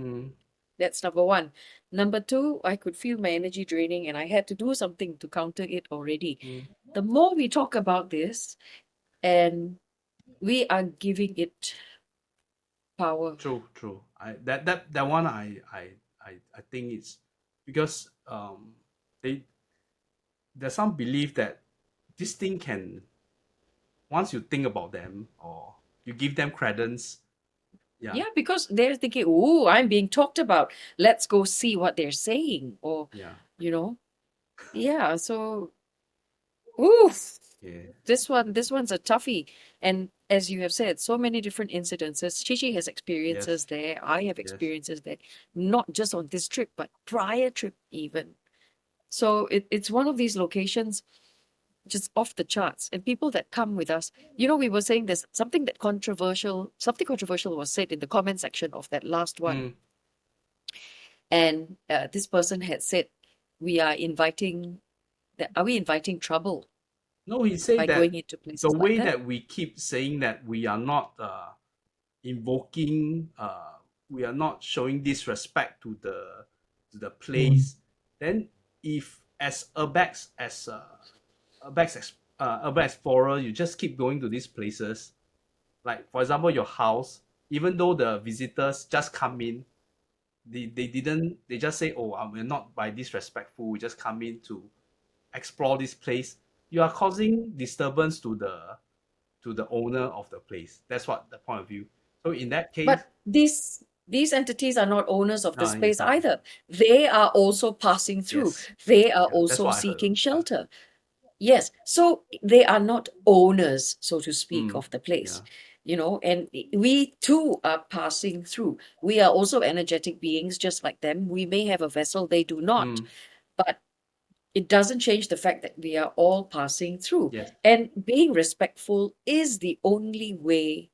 That's number one. Number two, I could feel my energy draining and I had to do something to counter it already. The more we talk about this, and we are giving it power. True. That one I think it's because there's some belief that this thing can, once you think about them or you give them credence, Yeah, because they're thinking, oh, I'm being talked about. Let's go see what they're saying. Or, yeah, yeah. So, oof. yeah, This one's a toughie. And as you have said, so many different incidences. Chichi has experiences yes, there. I have yes. experiences there. Not just on this trip, but prior trip even. So it's one of these locations just off the charts. And people that come with us, we were saying there's something controversial was said in the comment section of that last one. Mm. And this person had said, are we inviting trouble No, he said by that going into places the like way that? that we keep saying that we are not invoking, we are not showing disrespect to the place. Then, if as urban explorer, you just keep going to these places, like for example your house, even though the visitors just come in, they just say, oh, we're not by disrespectful, we just come in to explore this place. You are causing disturbance to the owner of the place. That's what the point of view. So in that case, But these entities are not owners of the no, it's space not. either. They are also passing through. Yes, They are yeah, that's also what I heard. seeking shelter. Yes. So they are not owners, so to speak, of the place. Yeah. And we too are passing through. We are also energetic beings just like them. We may have a vessel, they do not. But it doesn't change the fact that we are all passing through. Yes. And being respectful is the only way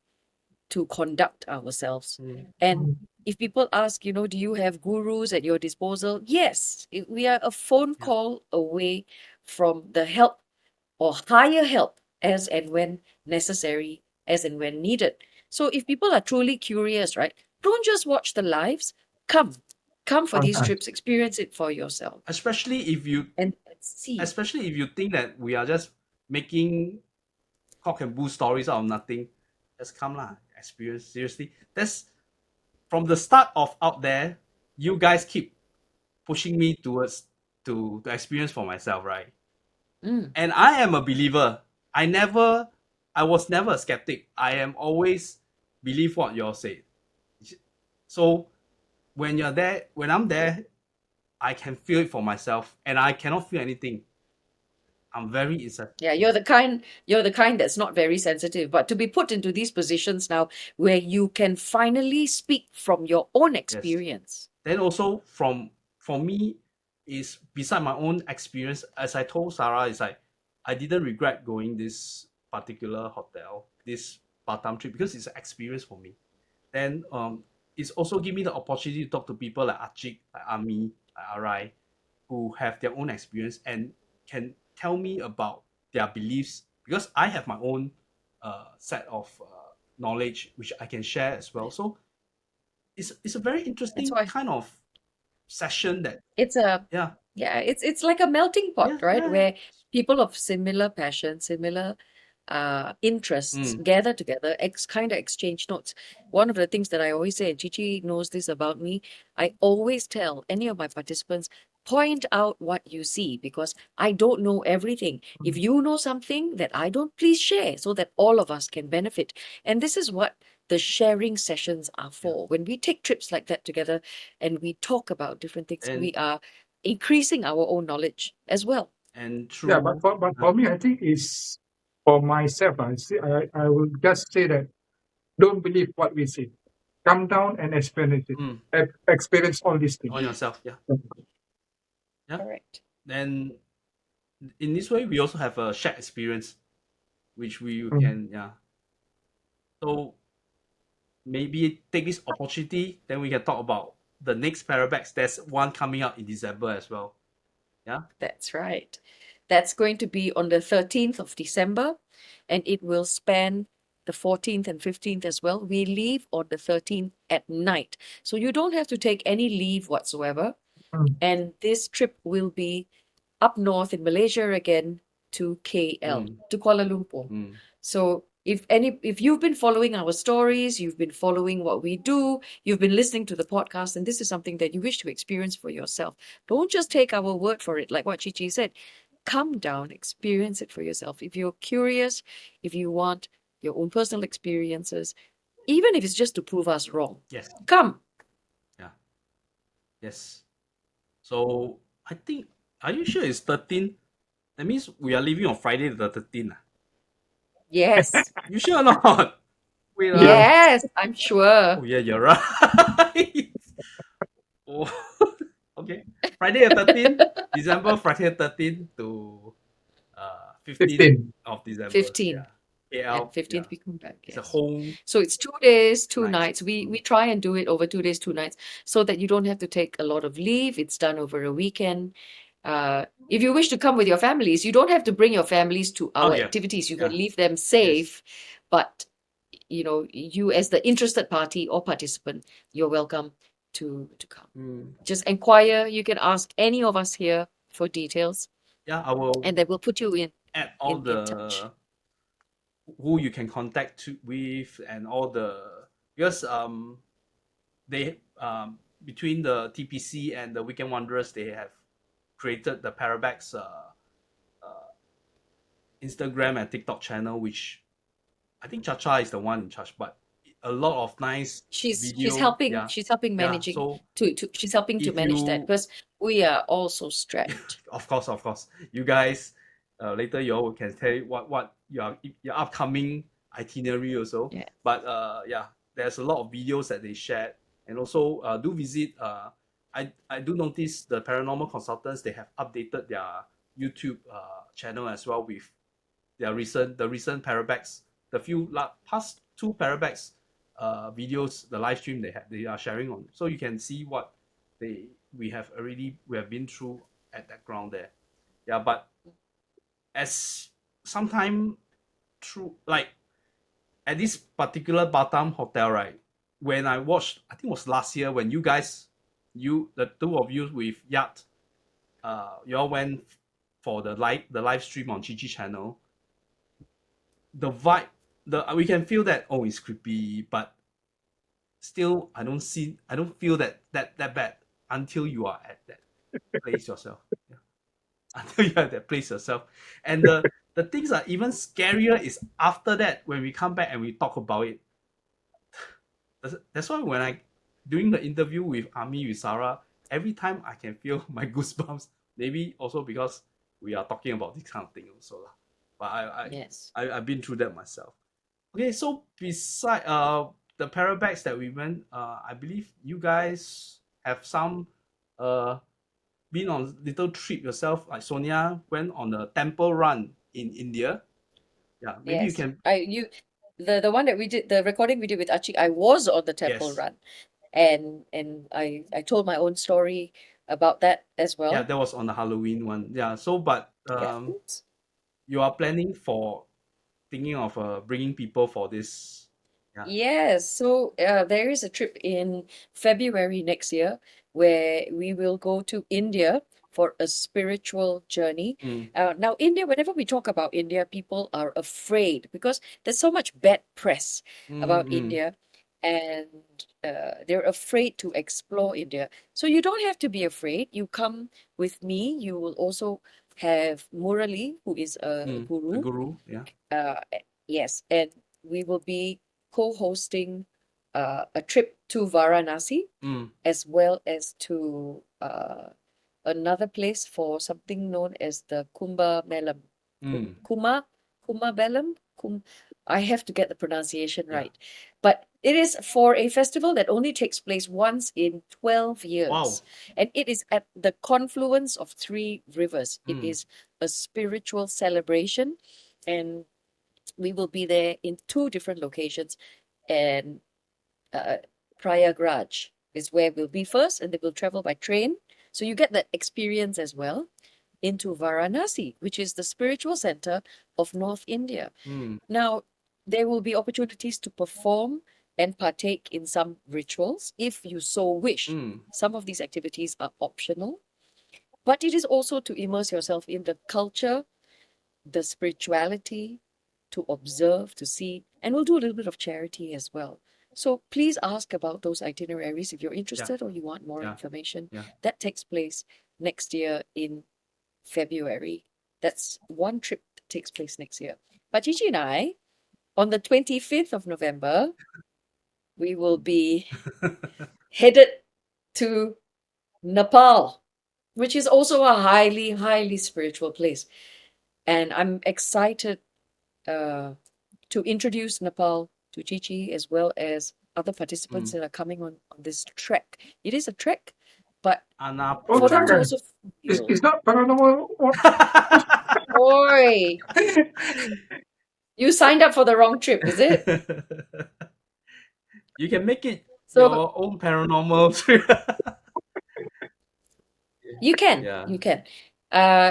to conduct ourselves. And if people ask, do you have gurus at your disposal? Yes, we are a phone Yeah. call away from the help or higher help as and when necessary, as and when needed. So if people are truly curious, right, don't just watch the lives. Come for these trips, experience it for yourself, Especially if you and see. think that we are just making cock and bull stories out of nothing, just come lah, experience. Seriously, that's from the start of out there. You guys keep pushing me towards to experience for myself, right? And I am a believer. I was never a skeptic. I am always believe what you all say. So when I'm there, I can feel it for myself, and I cannot feel anything. I'm very inside. Yeah, you're the kind that's not very sensitive, but to be put into these positions now where you can finally speak from your own experience. Then also for me is beside my own experience, as I told Sara, is like I didn't regret going this particular hotel, this Batam trip, because it's an experience for me. Then it's also give me the opportunity to talk to people like Achik, like Ami, like Arai, who have their own experience and can tell me about their beliefs, because I have my own set of knowledge which I can share as well. So it's a very interesting kind of session that It's it's like a melting pot, right? Where people of similar passion, similar interests gather together, kind of exchange notes. One of the things that I always say, and Chichi knows this about me, I always tell any of my participants, point out what you see, because I don't know everything. If you know something that I don't, please share so that all of us can benefit. And this is what the sharing sessions are for. When we take trips like that together and we talk about different things, we are increasing our own knowledge as well. And true. Yeah, but for me, I think is for myself. I will just say that don't believe what we say. Come down and experience it. Experience all these things on yourself. Yeah. Correct. Then in this way, we also have a shared experience, which we can So maybe take this opportunity, then we can talk about the next Parabex. There's one coming out in December as well. Yeah. That's right. That's going to be on the 13th of December, and it will span the 14th and 15th as well. We leave on the 13th at night. So you don't have to take any leave whatsoever. And this trip will be up north in Malaysia again to KL, to Kuala Lumpur. So if you've been following our stories, you've been following what we do, you've been listening to the podcast, and this is something that you wish to experience for yourself, don't just take our word for it. Like what Cici said, come down, experience it for yourself. If you're curious, if you want your own personal experiences, even if it's just to prove us wrong, Yes. come. Yeah. Yes. So I think, are you sure it's 13? That means we are leaving on Friday the 13th. Yes. You sure or not? Wait, Yes, I'm sure. oh yeah, you're right. Oh, okay. Friday the 13th, December, Friday the 13th to 15th 15. of December. 15. Yeah. And KL. 15th Yeah. we come back. It's Yes. a whole So it's 2 days, 2 night. nights. We try and do it over 2 days, 2 nights, so that you don't have to take a lot of leave. It's done over a weekend. If you wish to come with your families, you don't have to bring your families to our yeah. activities. You Yeah. can leave them safe, but you as the interested party or participant, you're welcome to come. Mm. Just inquire. You can ask any of us here for details, Yeah, I will and then we'll put you in add all in touch. the who you can contact with and all the, because they between the TPC and the Weekend Wanderers, they have created the Parabex Instagram and TikTok channel, which I think Chacha is the one in charge, but a lot of nice She's video. helping. Yeah. She's helping Yeah, managing so she's helping to if manage that you- because we are also strapped. of course, you guys later you all can tell what your upcoming itinerary also. Yeah. But yeah, there's a lot of videos that they shared, and also do visit. I do notice the paranormal consultants, they have updated their YouTube channel as well with the recent Parabex, the past 2 Parabex videos, the live stream they are sharing on, so you can see what we have been through at that ground there. Yeah, but as sometime through, like at this particular Batam hotel, right? When I watched, I think it was last year when you guys, the 2 of you with Yacht, you all went for the live stream on Chichi channel. The vibe, we can feel that, oh, it's creepy, but still I don't feel that bad until you are at that place yourself. Yeah. Until you are at that place yourself. And the things are even scarier is after that, when we come back and we talk about it. That's why when I during the interview with Ami, with Sara, every time I can feel my goosebumps. Maybe also because we are talking about this kind of thing also. But Yes. I've been through that myself. Okay, so beside the Parabex that we went, I believe you guys have some been on little trip yourself. Like Sonia went on a temple run in India. Yeah, maybe you Yes. can. The one that we did, the recording we did with Achik, I was on the temple Yes. run, and I told my own story about that as well. Yeah, that was on the Halloween one. Yeah, so but Yeah. you are planning for thinking of bringing people for this. Yeah. Yes, so there is a trip in February next year where we will go to India for a spiritual journey. Mm. Now, India, whenever we talk about India, people are afraid because there's so much bad press about India, and they're afraid to explore India. So you don't have to be afraid. You come with me. You will also have Murali, who is a guru. The guru, yeah. Yes, and we will be co-hosting a trip to Varanasi as well as to another place for something known as the Kumbha Melam. Kumbha Melam? I have to get the pronunciation right. But it is for a festival that only takes place once in 12 years. Wow. And it is at the confluence of 3 rivers. It is a spiritual celebration, and we will be there in 2 different locations, and Prayagraj is where we'll be first, and then we'll travel by train. So you get that experience as well into Varanasi, which is the spiritual center of North India. Now, there will be opportunities to perform and partake in some rituals if you so wish. Some of these activities are optional, but it is also to immerse yourself in the culture, the spirituality, to observe, to see, and we'll do a little bit of charity as well. So please ask about those itineraries if you're interested or you want more information. Yeah. That takes place next year in February. That's one trip that takes place next year. But Cici and I, on the 25th of November, we will be headed to Nepal, which is also a highly, highly spiritual place. And I'm excited to introduce Nepal to Cici as well as other participants that are coming on this trek. It is a trek, but Oh, for them to trek, also feel. it's not paranormal. Oi! You signed up for the wrong trip, is it? You can make it So your own paranormal trip. you can. Yeah. You can.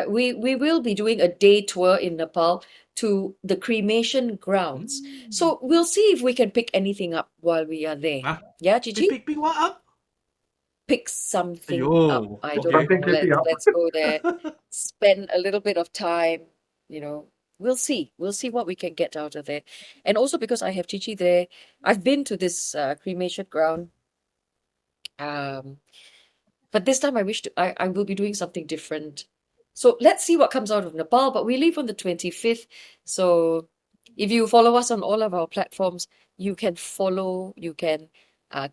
We will be doing a day tour in Nepal to the cremation grounds. So we'll see if we can pick anything up while we are there. Huh? Yeah, Cici? Pick what up? Pick something Aiyo, up. I don't okay. know. Let's go there. Spend a little bit of time, you know. We'll see. We'll see what we can get out of there. And also because I have Cici there, I've been to this cremation ground. But this time I will be doing something different. So let's see what comes out of Nepal. But we leave on the 25th. So if you follow us on all of our platforms, you can follow, you can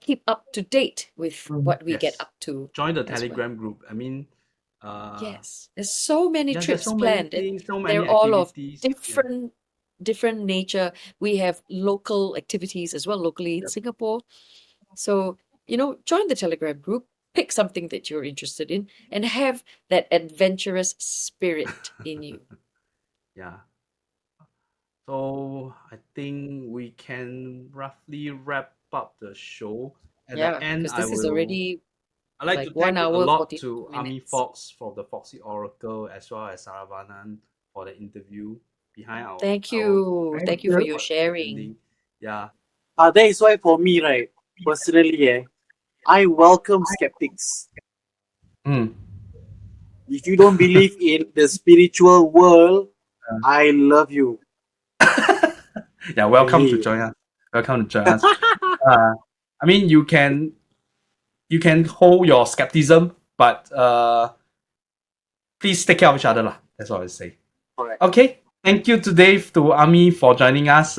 keep up to date with what we get Yes. up to. Join the as well. Telegram group. I mean, Yes, there's so many there's trips so many planned, and things, so many they're all of activities. Yeah. different nature. We have local activities as well, locally in Singapore. So, join the Telegram group, pick something that you're interested in, and have that adventurous spirit in you. Yeah. So I think we can roughly wrap up the show. At Yeah, the end, because this is already I'd like like to 1 thank a hour, lot 42 to Army minutes. Fox from the Foxy Oracle as well as Saravanan for the interview behind our Thank you. Thank you for your sharing. ending. Yeah. That is why for me, right, personally, I welcome skeptics. If you don't believe in the spiritual world, I love you. Yeah, welcome to Really. join us. Welcome to join us. I mean, you can hold your skepticism, but please take care of each other lah. That's all I say. Correct. Okay, thank you today to Ami for joining us.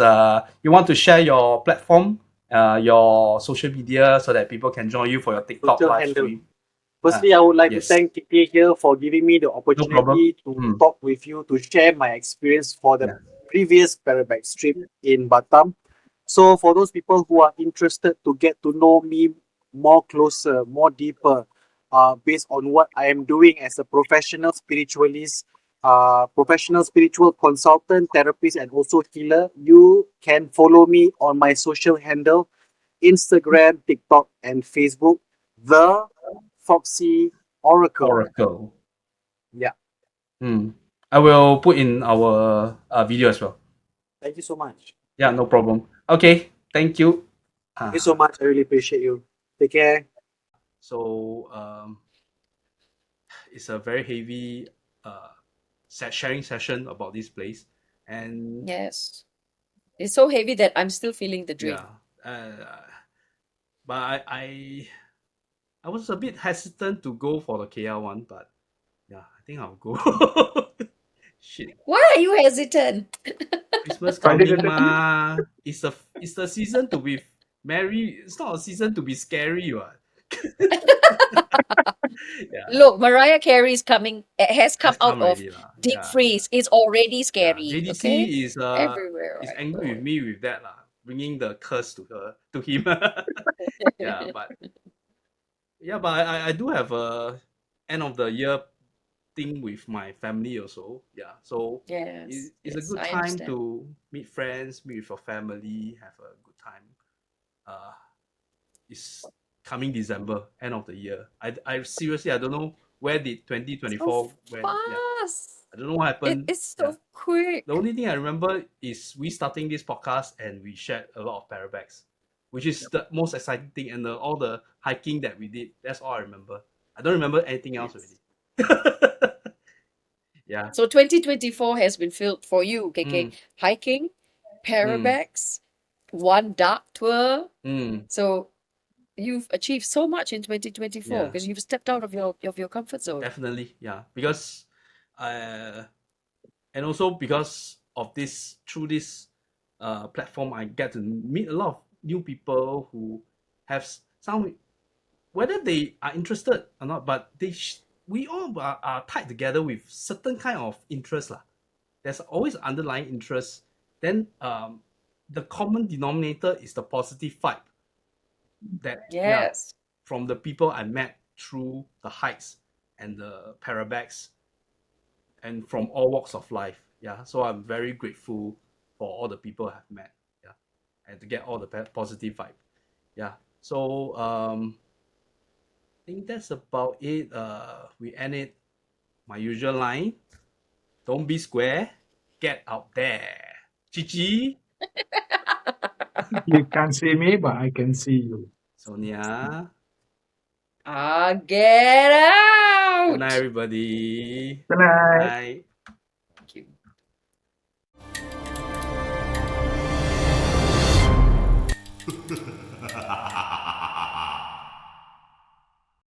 You want to share your platform, your social media, so that people can join you for your TikTok Social live handle. stream. Firstly, I would like yes. to thank KK here for giving me the problem. opportunity to talk with you, to share my experience for the previous Parabex trip in Batam. So for those people who are interested to get to know me more closer, more deeper, based on what I am doing as a professional spiritualist, professional spiritual consultant, therapist, and also healer, you can follow me on my social handle, Instagram, TikTok, and Facebook, the Foxy Oracle. Yeah. I will put in our video as well. Thank you so much. Yeah, no problem. Okay, thank you. Thank you so much. I really appreciate you. Take care. So it's a very heavy sharing session about this place, and yes, it's so heavy that I'm still feeling the drain. Yeah, but I was a bit hesitant to go for the KL one, but yeah, I think I'll go. Shit. Why are you hesitant? Christmas coming ma. It's the season to be merry. It's not a season to be scary, what? Yeah. Look, Mariah Carey has come out of already, deep freeze. It's already scary. JDT okay? is Everywhere. is right? angry with me with that bringing the curse to him. Yeah, but I do have a end of the year thing with my family also. Yeah, so Yes, it's a good I time understand. to meet friends, meet with your family, have a good time. It's coming December, end of the year. I seriously I don't know where did 2024 went. Fast. I don't know what happened. It's so quick. The only thing I remember is we starting this podcast and we shared a lot of Parabex, which is the most exciting thing, and all the hiking that we did. That's all I remember. I don't remember anything else already. Yeah. So 2024 has been filled for you, KK. Hiking, Parabex, one dark tour. Mm. So you've achieved so much in 2024 Yeah. because you've stepped out of your comfort zone. Definitely, yeah. Because, and also because of this, through this platform, I get to meet a lot of new people who have some, whether they are interested or not, but we all are tied together with certain kind of interest lah. There's always underlying interest. Then the common denominator is the positive vibe that Yes. from the people I met through the hikes and the Parabex and from all walks of life. Yeah, so I'm very grateful for all the people I've met. Yeah, and to get all the positive vibe. Yeah, so I think that's about it. We end it. My usual line: don't be square, get out there. Cici, You can't see me, but I can see you. Sonia. Get Good night, out! everybody. Good night. Night.